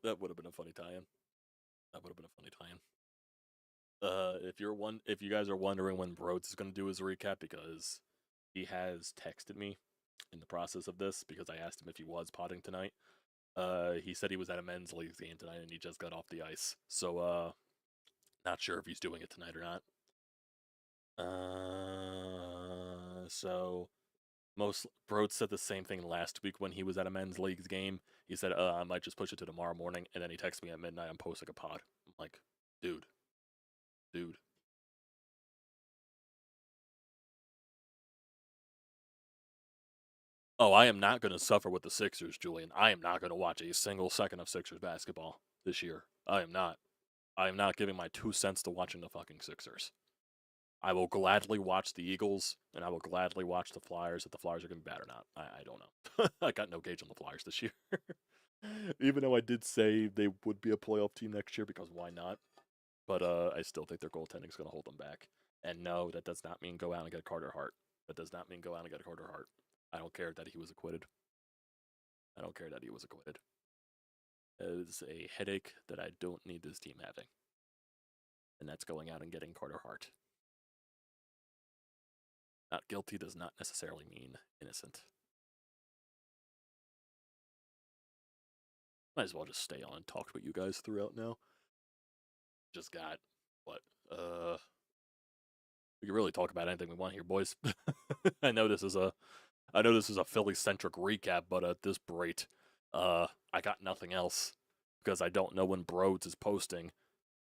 That would have been a funny tie-in. That would have been a funny tie-in. If you guys are wondering when Brodes is going to do his recap, because he has texted me in the process of this, because I asked him if he was potting tonight. He said he was at a men's league game tonight and he just got off the ice. So, not sure if he's doing it tonight or not. So Brodes said the same thing last week when he was at a men's leagues game. He said, I might just push it to tomorrow morning, and then he texted me at midnight, I'm posting a pod. I'm like, dude. Oh, I am not going to suffer with the Sixers, Julian. I am not going to watch a single second of Sixers basketball this year. I am not. I am not giving my 2 cents to watching the fucking Sixers. I will gladly watch the Eagles, and I will gladly watch the Flyers if the Flyers are going to be bad or not. I don't know. I got no gauge on the Flyers this year. Even though I did say they would be a playoff team next year, because why not? But I still think their goaltending is going to hold them back. And no, that does not mean go out and get Carter Hart. That does not mean go out and get Carter Hart. I don't care that he was acquitted. I don't care that he was acquitted. It is a headache that I don't need this team having. And that's going out and getting Carter Hart. Not guilty does not necessarily mean innocent. Might as well just stay on and talk with you guys throughout now. Just got what? We can really talk about anything we want here, boys. I know this is a Philly centric recap, but at this rate, I got nothing else because I don't know when Brodes is posting,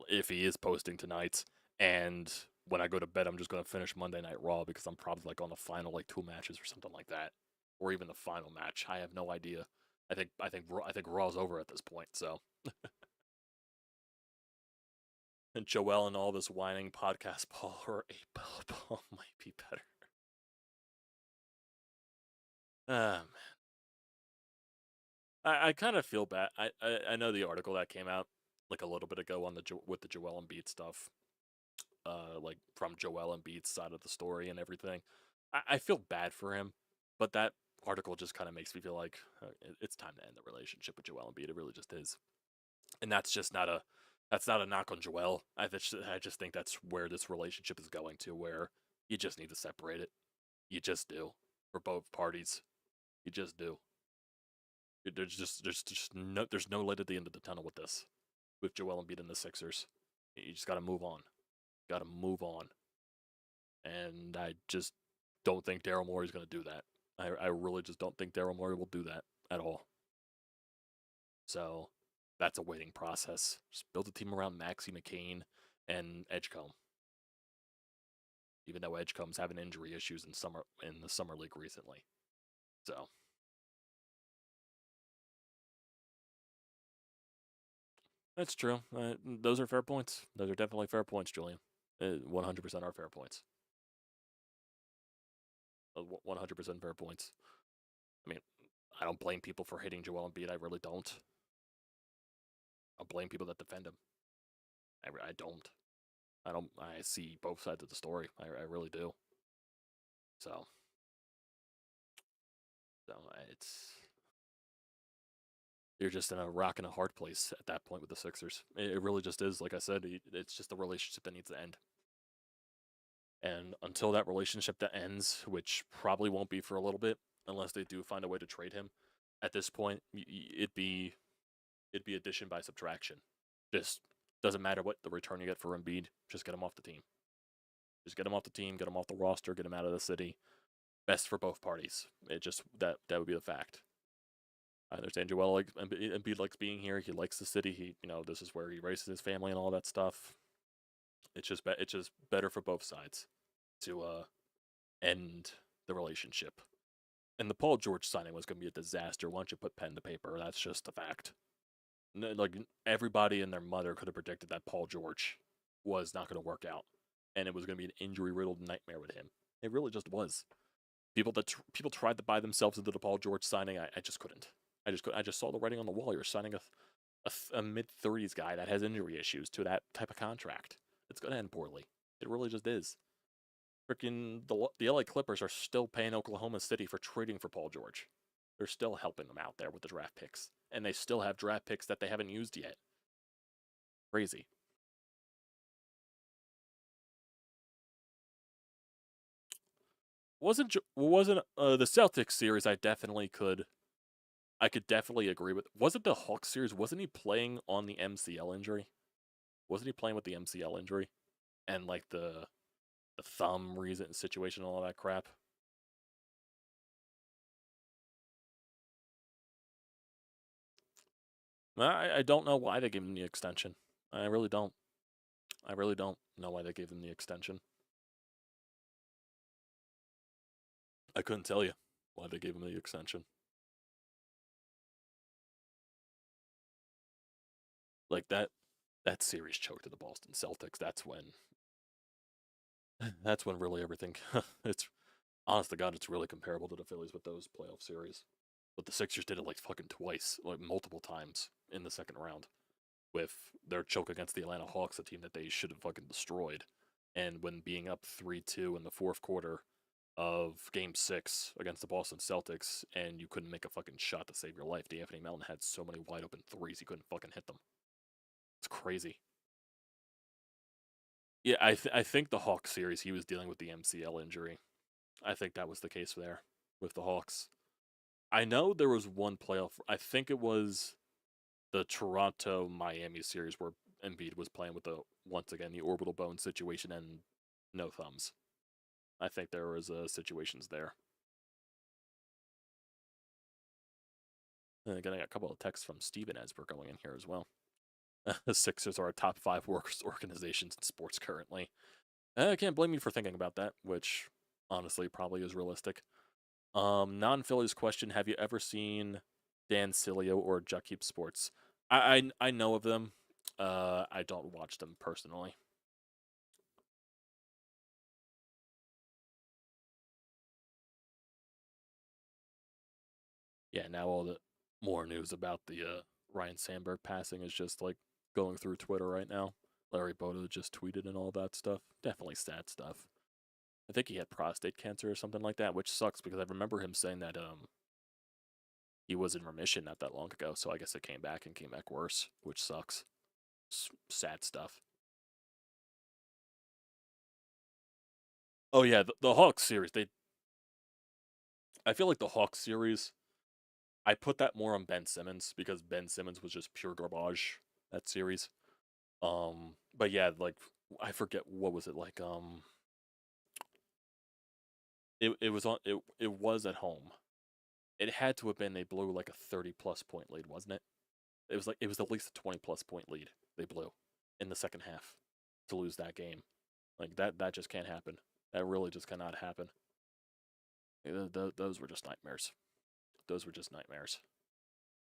if he is posting tonight, and when I go to bed, I'm just gonna finish Monday Night Raw because I'm probably like on the final like 2 matches or something like that, or even the final match. I have no idea. I think Raw's over at this point. So, and Joel and all this whining podcast ball or 8-ball might be better. Man. I kind of feel bad. I know the article that came out like a little bit ago on with the Joel Embiid stuff, like from Joel Embiid's side of the story and everything. I feel bad for him, but that article just kind of makes me feel like it's time to end the relationship with Joel Embiid. It really just is, and that's not a knock on Joel. I just think that's where this relationship is going to, where you just need to separate it. You just do for both parties. You just do. There's no light at the end of the tunnel with this, with Joel Embiid and the Sixers. You just got to move on. Got to move on. And I just don't think Daryl Morey is going to do that. I really just don't think Daryl Morey will do that at all. So that's a waiting process. Just build a team around Maxey McCain and Edgecombe. Even though Edgecombe's having injury issues in the summer league recently. So that's true. Those are fair points. Those are definitely fair points, Julian. 100% are fair points. 100% fair points. I mean, I don't blame people for hating Joel Embiid. I really don't. I'll blame people that defend him. I don't. I see both sides of the story. I really do. So it's, you're just in a rock and a hard place at that point with the Sixers. It really just is. Like I said, it's just a relationship that needs to end. And until that relationship that ends, which probably won't be for a little bit, unless they do find a way to trade him, at this point, it'd be addition by subtraction. Just doesn't matter what the return you get for Embiid. Just get him off the team. Just get him off the team. Get him off the roster. Get him out of the city. Best for both parties. It just that would be the fact. I understand Joel Embiid likes being here. He likes the city. This is where he raises his family and all that stuff. It's just better for both sides to end the relationship. And the Paul George signing was going to be a disaster once you put pen to paper. That's just a fact. Like, everybody and their mother could have predicted that Paul George was not going to work out, and it was going to be an injury-riddled nightmare with him. It really just was. People tried to buy themselves into the Paul George signing. I just couldn't. I just saw the writing on the wall. You're signing a mid-30s guy that has injury issues to that type of contract. It's going to end poorly. It really just is. Freaking the LA Clippers are still paying Oklahoma City for trading for Paul George. They're still helping them out there with the draft picks. And they still have draft picks that they haven't used yet. Crazy. Wasn't the Celtics series? I could definitely agree with. Wasn't the Hawks series? Wasn't he playing on the MCL injury? Wasn't he playing with the MCL injury and like the thumb reason situation and all that crap? I don't know why they gave him the extension. I really don't. I really don't know why they gave him the extension. I couldn't tell you why they gave him the extension. Like that series choked to the Boston Celtics. That's when really everything. It's honest to God, it's really comparable to the Phillies with those playoff series. But the Sixers did it like fucking twice, like multiple times in the second round. with their choke against the Atlanta Hawks, a team that they should have fucking destroyed. And when being up 3-2 in the fourth quarter of Game 6 against the Boston Celtics, and you couldn't make a fucking shot to save your life. D'Anthony Melton had so many wide open threes, he couldn't fucking hit them. It's crazy. Yeah, I think the Hawks series, he was dealing with the MCL injury. I think that was the case there with the Hawks. I know there was one playoff, I think it was the Toronto-Miami series where Embiid was playing with once again, the orbital bone situation and no thumbs. I think there was situations there. And again, I got a couple of texts from Steven as we're going in here as well. The Sixers are a top 5 worst organizations in sports currently. I can't blame you for thinking about that, which honestly probably is realistic. Non-Phillies question: have you ever seen Dan Sileo or SEATGEEK Sports? I know of them. I don't watch them personally. Yeah, now all the more news about the Ryan Sandberg passing is just like going through Twitter right now. Larry Boda just tweeted and all that stuff. Definitely sad stuff. I think he had prostate cancer or something like that, which sucks because I remember him saying that he was in remission not that long ago. So I guess it came back worse, which sucks. Sad stuff. Oh yeah, the Hawks series. I feel like the Hawks series, I put that more on Ben Simmons because Ben Simmons was just pure garbage that series. But yeah, like I forget what was it like. It was on it was at home. It had to have been they blew like a 30+ point lead, wasn't it? It was at least a 20+ point lead they blew in the second half to lose that game. Like that just can't happen. That really just cannot happen. Those were just nightmares. Those were just nightmares.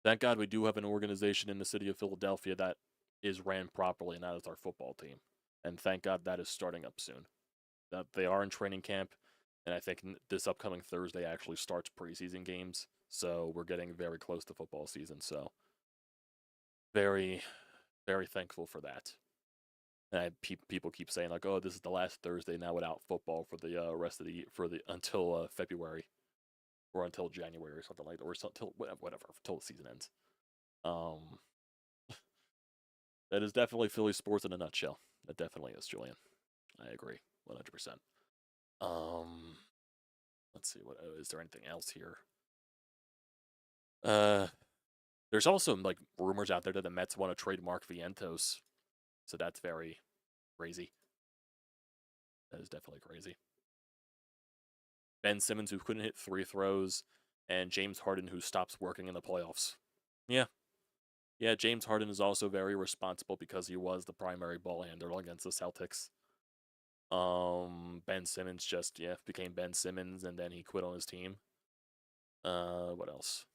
Thank God we do have an organization in the city of Philadelphia that is ran properly, and that is our football team. And thank God that is starting up soon. That they are in training camp, and I think this upcoming Thursday actually starts preseason games. So we're getting very close to football season. So very, very thankful for that. And people keep saying like, "Oh, this is the last Thursday now without football for the rest of the until February or until January or something like that, or until whatever until the season ends." Um, that is definitely Philly sports in a nutshell. That definitely is, Julian. I agree, 100%. Um, let's see, what is there anything else here? There's also like rumors out there that the Mets want to trade Mark Vientos, so that's very crazy. That is definitely crazy. Ben Simmons, who couldn't hit 3 throws, and James Harden, who stops working in the playoffs. Yeah. Yeah, James Harden is also very responsible because he was the primary ball handler against the Celtics. Ben Simmons just became Ben Simmons, and then he quit on his team. What else?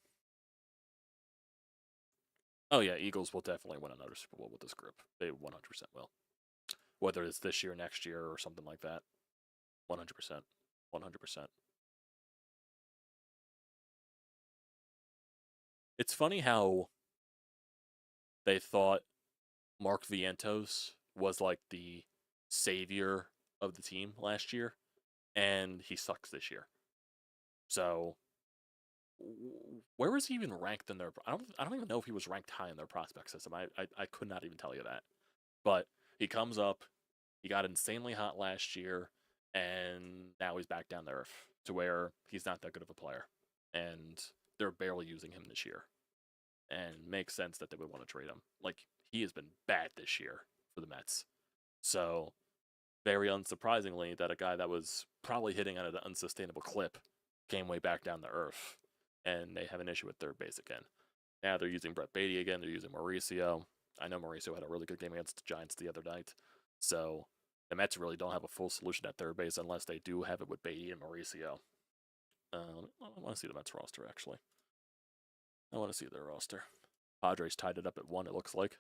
Oh yeah, Eagles will definitely win another Super Bowl with this group. They 100% will. Whether it's this year, next year, or something like that. 100%. 100%. It's funny how they thought Mark Vientos was like the savior of the team last year, and he sucks this year. So where was he even ranked in their? I don't even know if he was ranked high in their prospect system. I could not even tell you that. But he comes up, he got insanely hot last year, and now he's back down to earth to where he's not that good of a player, and they're barely using him this year. And makes sense that they would want to trade him. Like he has been bad this year for the Mets. So very unsurprisingly that a guy that was probably hitting at an unsustainable clip came way back down to earth, and they have an issue with third base again. Now they're using Brett Beatty again. They're using Mauricio. I know Mauricio had a really good game against the Giants the other night. So the Mets really don't have a full solution at third base unless they do have it with Beatty and Mauricio. I want to see the Mets roster, actually. I want to see their roster. Padres tied it up at 1, it looks like.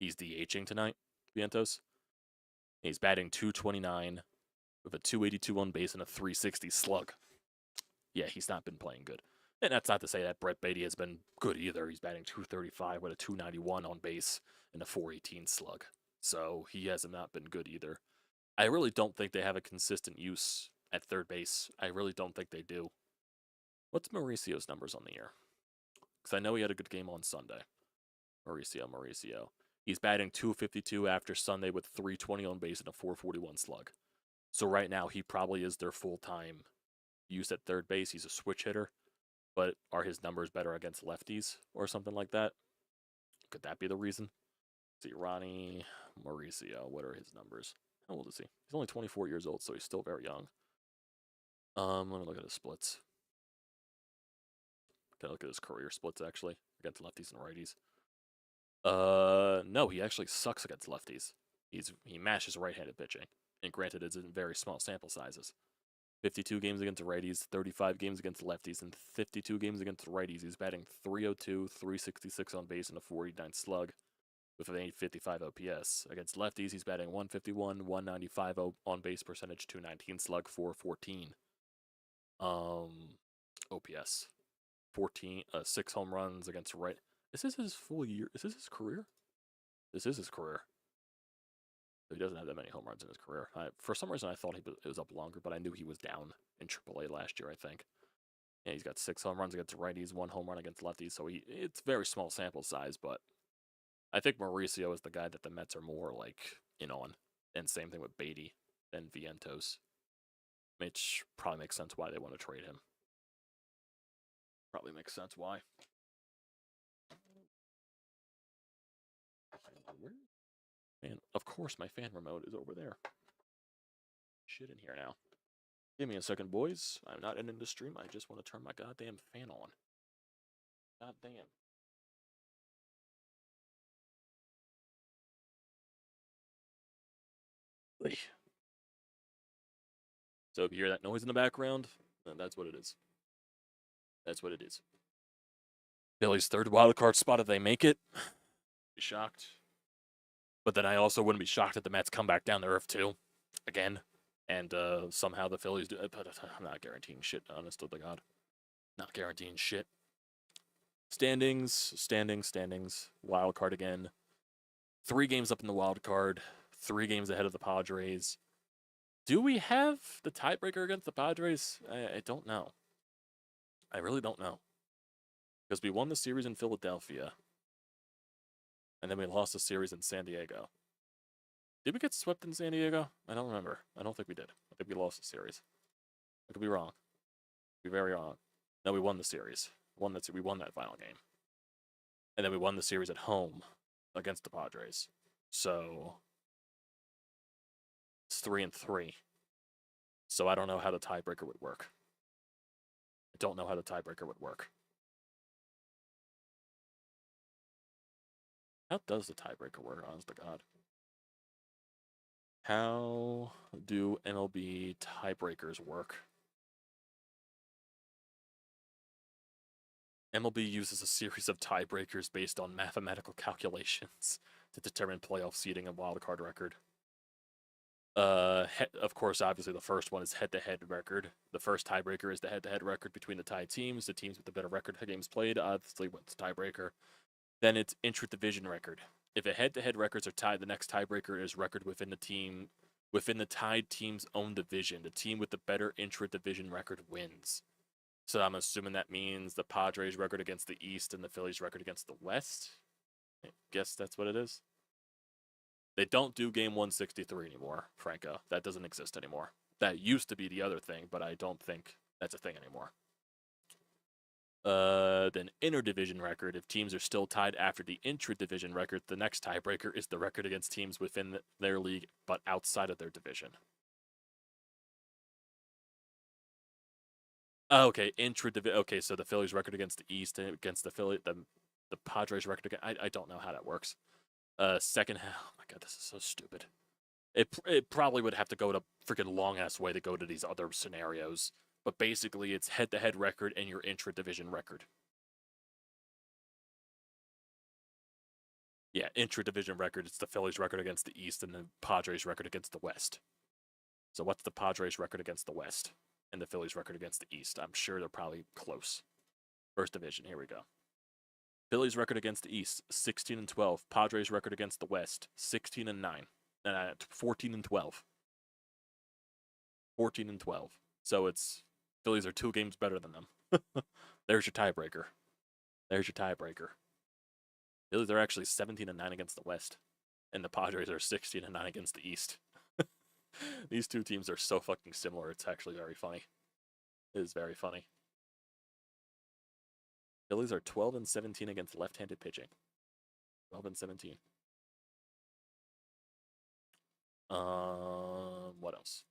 He's DHing tonight, Vientos. He's batting .229 with a .282 on base and a .360 slug. Yeah, he's not been playing good. And that's not to say that Brett Beatty has been good either. He's batting 235 with a 291 on base and a 418 slug. So he has not been good either. I really don't think they have a consistent use at third base. I really don't think they do. What's Mauricio's numbers on the year? Because I know he had a good game on Sunday. Mauricio. He's batting 252 after Sunday with 320 on base and a 441 slug. So right now, he probably is their full-time use at third base. He's a switch hitter. But are his numbers better against lefties or something like that? Could that be the reason? Let's see, Ronnie Mauricio. What are his numbers? How old is he? He's only 24 years old, so he's still very young. Let me look at his splits. Can I look at his career splits, actually, against lefties and righties? No, he actually sucks against lefties. He mashes right-handed pitching. And granted, it's in very small sample sizes. 52 games against righties, 35 games against lefties, and 52 games against righties. He's batting 302, 366 on base, and a 489 slug with an 855 OPS. Against lefties, he's batting 151, 195 on base percentage, 219 slug, 414. OPS. 6 home runs against right. Is this his full year? Is this his career? This is his career. He doesn't have that many home runs in his career. For some reason, I thought it was up longer, but I knew he was down in AAA last year, I think. Yeah, he's got 6 home runs against righties, 1 home run against lefties, so it's very small sample size, but I think Mauricio is the guy that the Mets are more, like, in on. And same thing with Beatty and Vientos, which probably makes sense why they want to trade him. Probably makes sense why. And of course, my fan remote is over there. Shit in here now. Give me a second, boys. I'm not ending the stream. I just want to turn my goddamn fan on. Goddamn. So if you hear that noise in the background, then that's what it is. That's what it is. Phillies' third wildcard spot if they make it. Be shocked. But then I also wouldn't be shocked if the Mets come back down to earth too. Again. And somehow the Phillies do. But I'm not guaranteeing shit, honest to God. Not guaranteeing shit. Standings. Wild card again. 3 games up in the wild card. 3 games ahead of the Padres. Do we have the tiebreaker against the Padres? I don't know. I really don't know. Because we won the series in Philadelphia. And then we lost the series in San Diego. Did we get swept in San Diego? I don't remember. I don't think we did. I think we lost the series. I could be wrong. Be very wrong. No, we won the series. We won that final game. And then we won the series at home against the Padres. So it's 3-3. So I don't know how the tiebreaker would work. I don't know how the tiebreaker would work. How does the tiebreaker work, honest to God? How do MLB tiebreakers work? MLB uses a series of tiebreakers based on mathematical calculations to determine playoff seeding and wildcard record. Of course, obviously, the first one is head-to-head record. The first tiebreaker is the head-to-head record between the tied teams. The teams with the better record games played, obviously, wins the tiebreaker. Then it's intra-division record. If a head-to-head records are tied, the next tiebreaker is record within the tied team's own division. The team with the better intra-division record wins. So I'm assuming that means the Padres record against the East and the Phillies record against the West. I guess that's what it is. They don't do game 163 anymore, Franco. That doesn't exist anymore. That used to be the other thing, but I don't think that's a thing anymore. Then interdivision record. If teams are still tied after the intra-division record, the next tiebreaker is the record against teams within their league but outside of their division. Okay, okay, so the Phillies record against the East and against the Padres record against, I don't know how that works. Second half. Oh my God, this is so stupid. It probably would have to go to freaking long ass way to go to these other scenarios. But basically, it's head-to-head record and your intra-division record. Yeah, intra-division record. It's the Phillies record against the East and the Padres record against the West. So what's the Padres record against the West and the Phillies record against the East? I'm sure they're probably close. First division, here we go. Phillies record against the East, 16-12. Padres record against the West, 16-9. 14-12. 14-12. So it's Phillies are 2 games better than them. There's your tiebreaker. There's your tiebreaker. Phillies are actually 17-9 against the West, and the Padres are 16-9 against the East. These two teams are so fucking similar. It's actually very funny. It is very funny. Phillies are 12-17 against left-handed pitching. 12-17. What else?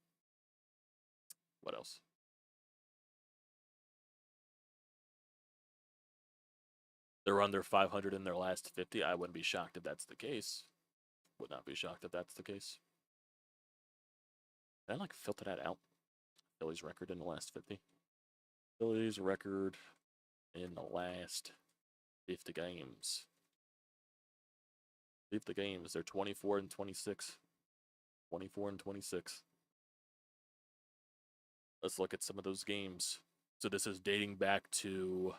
What else? They're under 500 in their last 50. I wouldn't be shocked if that's the case. Would not be shocked if that's the case. Did I like filter that out? Phillies record in the last 50. Phillies record in the last 50 games. 50 games. They're 24-26. 24-26. Let's look at some of those games. So this is dating back to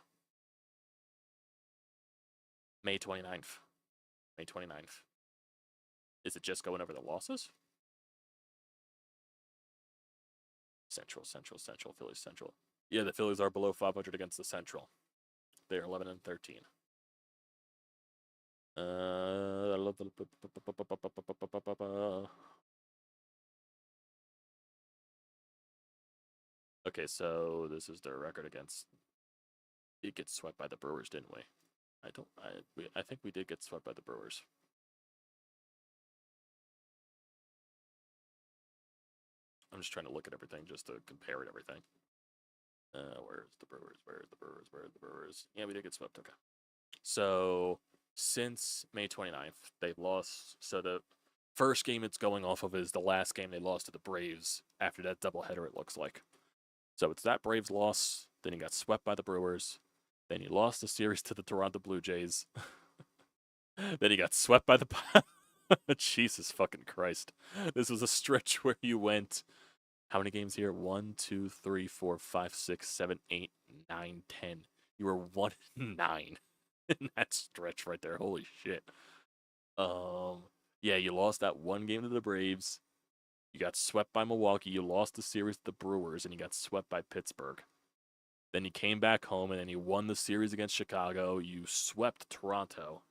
May 29th. May 29th. Is it just going over the losses? Central, Phillies Central. Yeah, the Phillies are below 500 against the Central. They're 11-13. Okay, so this is their record against. We get swept by the Brewers, didn't we? I think we did get swept by the Brewers. I'm just trying to look at everything just to compare it everything. Where's the Brewers? Where's the Brewers? Where's the Brewers? Yeah, we did get swept. Okay. So since May 29th, they've lost. So the first game it's going off of is the last game they lost to the Braves after that doubleheader, it looks like. So it's that Braves loss. Then he got swept by the Brewers. Then he lost the series to the Toronto Blue Jays. Then he got swept by the... Jesus fucking Christ. This was a stretch where you went... How many games here? 1, 2, 3, 4, 5, 6, 7, 8, 9, 10. You were 1-9 in that stretch right there. Holy shit. Yeah, you lost that one game to the Braves. You got swept by Milwaukee. You lost the series to the Brewers, and you got swept by Pittsburgh. Then you came back home, and then you won the series against Chicago. You swept Toronto.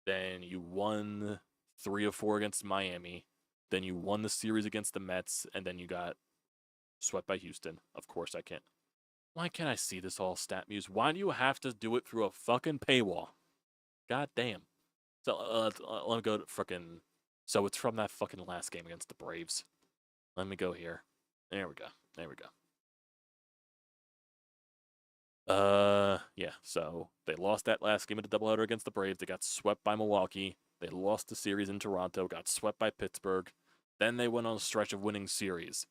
Then you won 3 of 4 against Miami. Then you won the series against the Mets, and then you got swept by Houston. Of course I can't. Why can't I see this all, StatMuse? Why do you have to do it through a fucking paywall? God damn. So let me go to frickin'... So it's from that fucking last game against the Braves. Let me go here. There we go. There we go. Yeah, so they lost that last game of the doubleheader against the Braves. They got swept by Milwaukee. They lost the series in Toronto, got swept by Pittsburgh. Then they went on a stretch of winning series.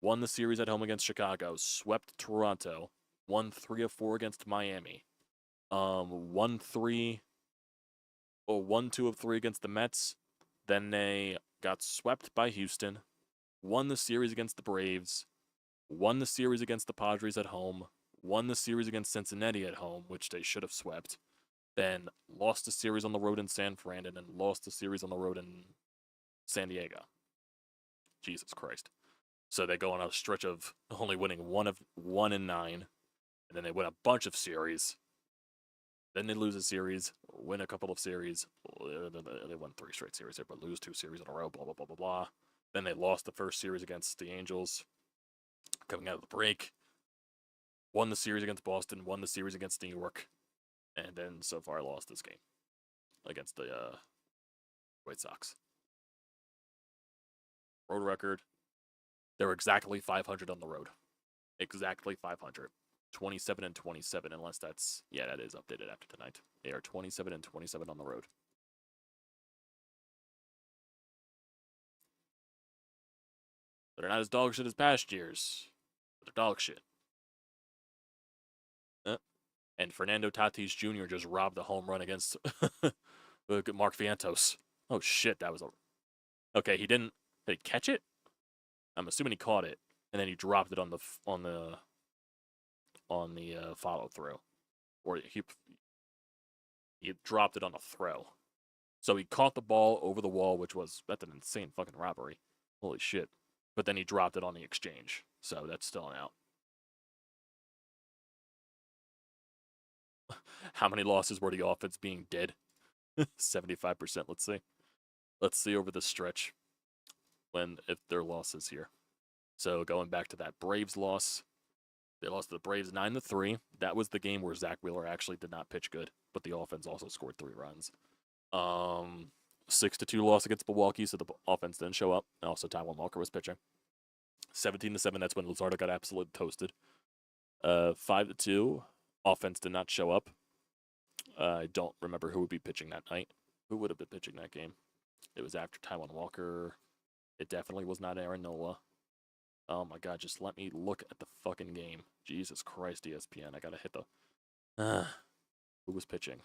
Won the series at home against Chicago, swept Toronto, won 3 of 4 against Miami. Won 2 of 3 against the Mets. Then they got swept by Houston, won the series against the Braves, won the series against the Padres at home, won the series against Cincinnati at home, which they should have swept, then lost the series on the road in San Fran, and then lost the series on the road in San Diego. Jesus Christ. So they go on a stretch of only winning 1 in 9, and then they win a bunch of series. Then they lose a series, win a couple of series. They won 3 straight series here, but lose 2 series in a row, blah, blah, blah, blah, blah. Then they lost the first series against the Angels coming out of the break. Won the series against Boston, won the series against New York, and then so far lost this game against the White Sox. Road record, they're exactly 500 on the road. Exactly 500. 27-27, unless that's... Yeah, that is updated after tonight. They are 27-27 on the road. They're not as dog shit as past years, but they're dog shit. And Fernando Tatis Jr. just robbed a home run against Mark Vientos. Oh shit, that was a... Okay, he didn't... Did he catch it? I'm assuming he caught it, and then he dropped it on the on the follow through, or he dropped it on a throw. So he caught the ball over the wall, that's an insane fucking robbery. Holy shit. But then he dropped it on the exchange. So that's still an out. How many losses were the offense being dead? 75%, let's see. Let's see over the stretch if their losses here. So going back to that Braves loss, they lost to the Braves 9-3. That was the game where Zach Wheeler actually did not pitch good, but the offense also scored 3 runs. 6-2 loss against Milwaukee, so the offense didn't show up. And also, Taijuan Walker was pitching. 17-7, that's when Luzardo got absolutely toasted. 5-2, offense did not show up. I don't remember who would be pitching that night. Who would have been pitching that game? It was after Taijuan Walker. It definitely was not Aaron Nola. Oh my god, just let me look at the fucking game. Jesus Christ, ESPN. I gotta hit the... Who was pitching?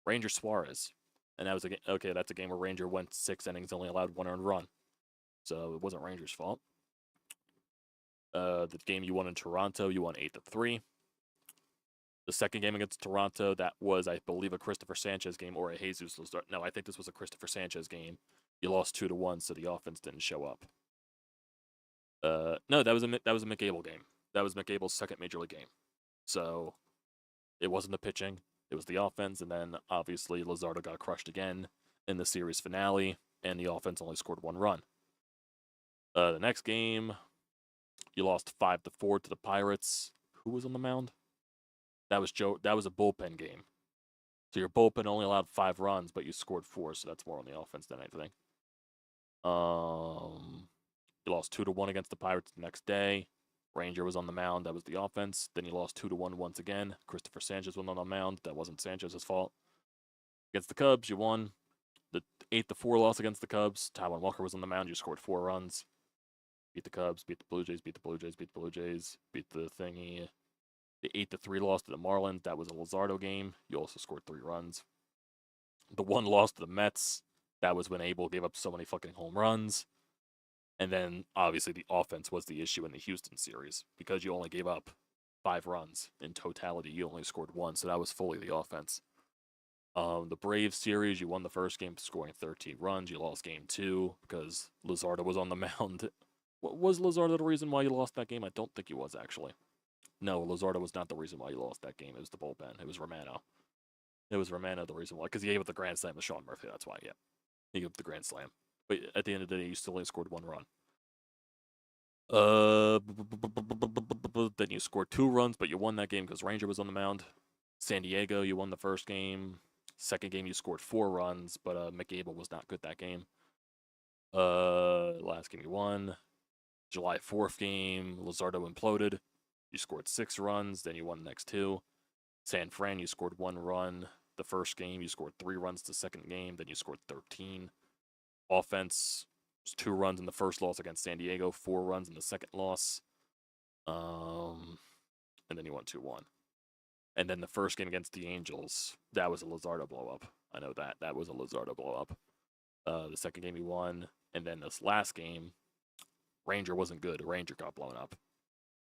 Ranger Suarez. And that was a game. Okay, that's a game where Ranger went 6 innings, only allowed 1 earned run. So it wasn't Ranger's fault. The game you won in Toronto, you won 8-3. The second game against Toronto, that was, I believe, a Cristopher Sanchez game or a Jesus Luzardo. No, I think this was a Cristopher Sanchez game. You lost 2-1, so the offense didn't show up. No, that was a McAble game. That was McAble's second major league game. So it wasn't the pitching. It was the offense, and then obviously Luzardo got crushed again in the series finale, and the offense only scored 1 run. The next game, you lost 5-4 to the Pirates. Who was on the mound? That was a bullpen game. So your bullpen only allowed 5 runs, but you scored 4, so that's more on the offense than anything. You lost 2-1 against the Pirates the next day. Ranger was on the mound. That was the offense. Then you lost 2-1 once again. Cristopher Sanchez went on the mound. That wasn't Sanchez's fault. Against the Cubs, you won. The 8-4 loss against the Cubs. Taijuan Walker was on the mound. You scored 4 runs. Beat the Cubs. Beat the Blue Jays. Beat the Blue Jays. Beat the Blue Jays. Beat the thingy. The 8-3 loss to the Marlins. That was a Luzardo game. You also scored 3 runs. The 1 loss to the Mets. That was when Abel gave up so many fucking home runs. And then, obviously, the offense was the issue in the Houston series. Because you only gave up 5 runs. In totality, you only scored 1, so that was fully the offense. The Braves series, you won the first game scoring 13 runs. You lost game 2 because Luzardo was on the mound. Was Luzardo the reason why you lost that game? I don't think he was, actually. No, Luzardo was not the reason why you lost that game. It was the bullpen. It was Romano. It was Romano the reason why. Because he gave up the grand slam to Sean Murphy. That's why, yeah. He gave up the grand slam. But at the end of the day, you still only scored 1 run. Then you scored 2 runs, but you won that game because Ranger was on the mound. San Diego, you won the first game. Second game, you scored 4 runs, but McAble was not good that game. Last game you won. July 4th game, Luzardo imploded. You scored 6 runs, then you won the next 2. San Fran, you scored 1 run. The first game, you scored 3 runs the second game, then you scored 13. Offense was 2 runs in the first loss against San Diego, 4 runs in the second loss. And then you won 2-1. And then the first game against the Angels, that was a Luzardo blow-up. I know that. That was a Luzardo blow-up. The second game you won. And then this last game, Ranger wasn't good. Ranger got blown up.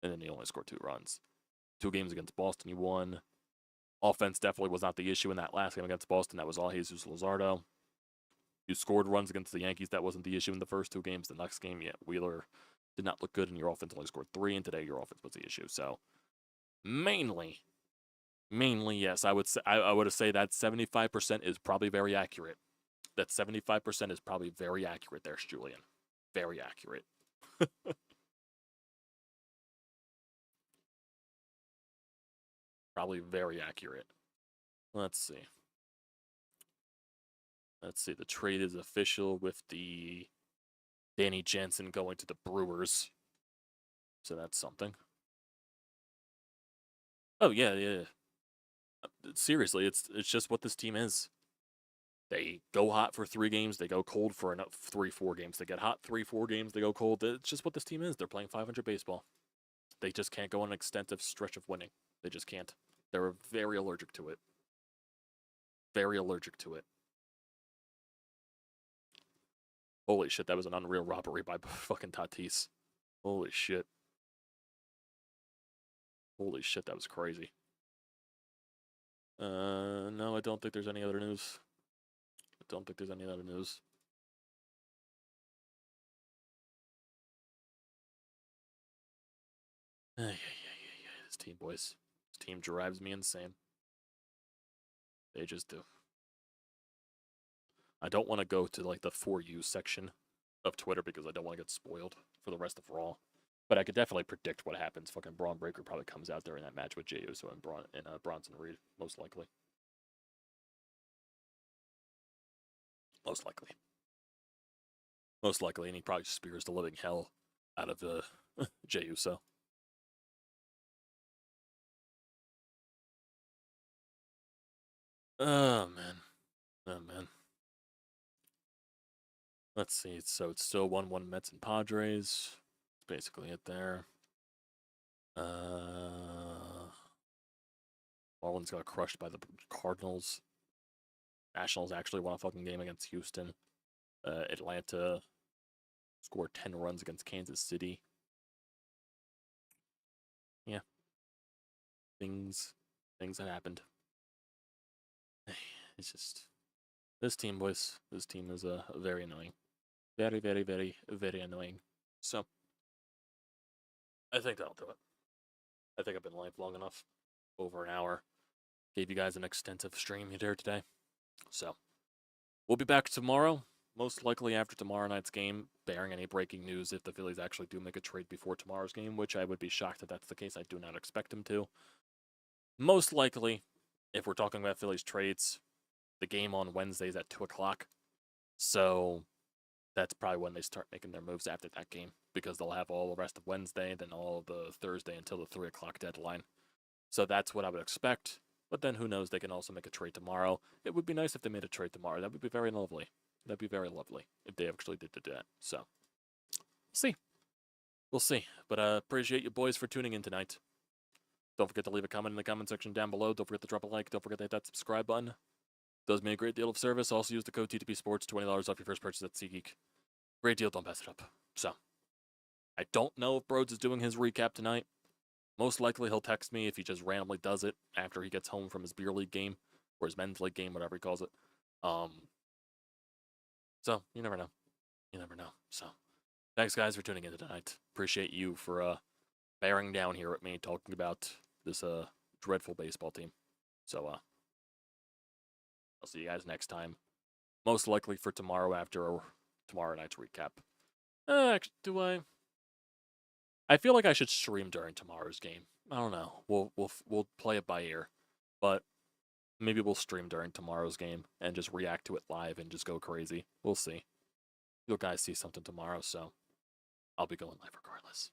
And then he only scored 2 runs. 2 games against Boston, you won. Offense definitely was not the issue in that last game against Boston. That was all Jesus Luzardo. You scored runs against the Yankees. That wasn't the issue in the first 2 games. The next game, yeah, Wheeler did not look good, and your offense only scored 3. And today, your offense was the issue. So, mainly, yes, I would say that 75% is probably very accurate. That 75% is probably very accurate. There's Julian, very accurate. Probably very accurate. Let's see. The trade is official with the Danny Jansen going to the Brewers. So that's something. Oh, yeah. Seriously, it's just what this team is. They go hot for 3 games, they go cold for 3-4 games. They get hot 3-4 games, they go cold. It's just what this team is. They're playing 500 baseball. They just can't go on an extensive stretch of winning. They just can't. They're very allergic to it. Very allergic to it. Holy shit, that was an unreal robbery by fucking Tatis. Holy shit. Holy shit, that was crazy. No, I don't think there's any other news. I don't think there's any other news. Yeah. This team, boys. This team drives me insane. They just do. I don't want to go to like the For You section of Twitter because I don't want to get spoiled for the rest of Raw. But I could definitely predict what happens. Fucking Braun Breaker probably comes out during that match with Jey Uso and Bronson Reed, most likely. Most likely. Most likely, and he probably spears the living hell out of Jey Uso. Oh man. Oh man. Let's see. So it's still 1-1 Mets and Padres. That's basically it there. Marlins got crushed by the Cardinals. Nationals actually won a fucking game against Houston. Atlanta scored 10 runs against Kansas City. Yeah. Things that happened. It's just this team, boys. This team is very annoying. Very, very, very, very annoying. So I think that'll do it. I think I've been live long enough. Over an hour. Gave you guys an extensive stream here today. So we'll be back tomorrow. Most likely after tomorrow night's game, bearing any breaking news if the Phillies actually do make a trade before tomorrow's game, which I would be shocked if that's the case. I do not expect them to. Most likely, if we're talking about Phillies trades, the game on Wednesday is at 2 o'clock. So that's probably when they start making their moves after that game, because they'll have all the rest of Wednesday, then all of the Thursday until the 3 o'clock deadline. So that's what I would expect. But then who knows, they can also make a trade tomorrow. It would be nice if they made a trade tomorrow. That would be very lovely. That'd be very lovely if they actually did that. So, see. We'll see. But appreciate you boys for tuning in tonight. Don't forget to leave a comment in the comment section down below. Don't forget to drop a like. Don't forget to hit that subscribe button. Does me a great deal of service. Also use the code TTPSPORTS, $20 off your first purchase at SEATGEEK. Great deal, don't pass it up. So, I don't know if Brodes is doing his recap tonight. Most likely he'll text me if he just randomly does it after he gets home from his beer league game, or his men's league game, whatever he calls it. So, you never know. You never know. So, thanks guys for tuning in tonight. Appreciate you for bearing down here with me talking about this dreadful baseball team. So, I'll see you guys next time. Most likely for tomorrow after tomorrow night's recap. Actually, do I? I feel like I should stream during tomorrow's game. I don't know. We'll play it by ear, but maybe we'll stream during tomorrow's game and just react to it live and just go crazy. We'll see. You'll guys see something tomorrow, so I'll be going live regardless.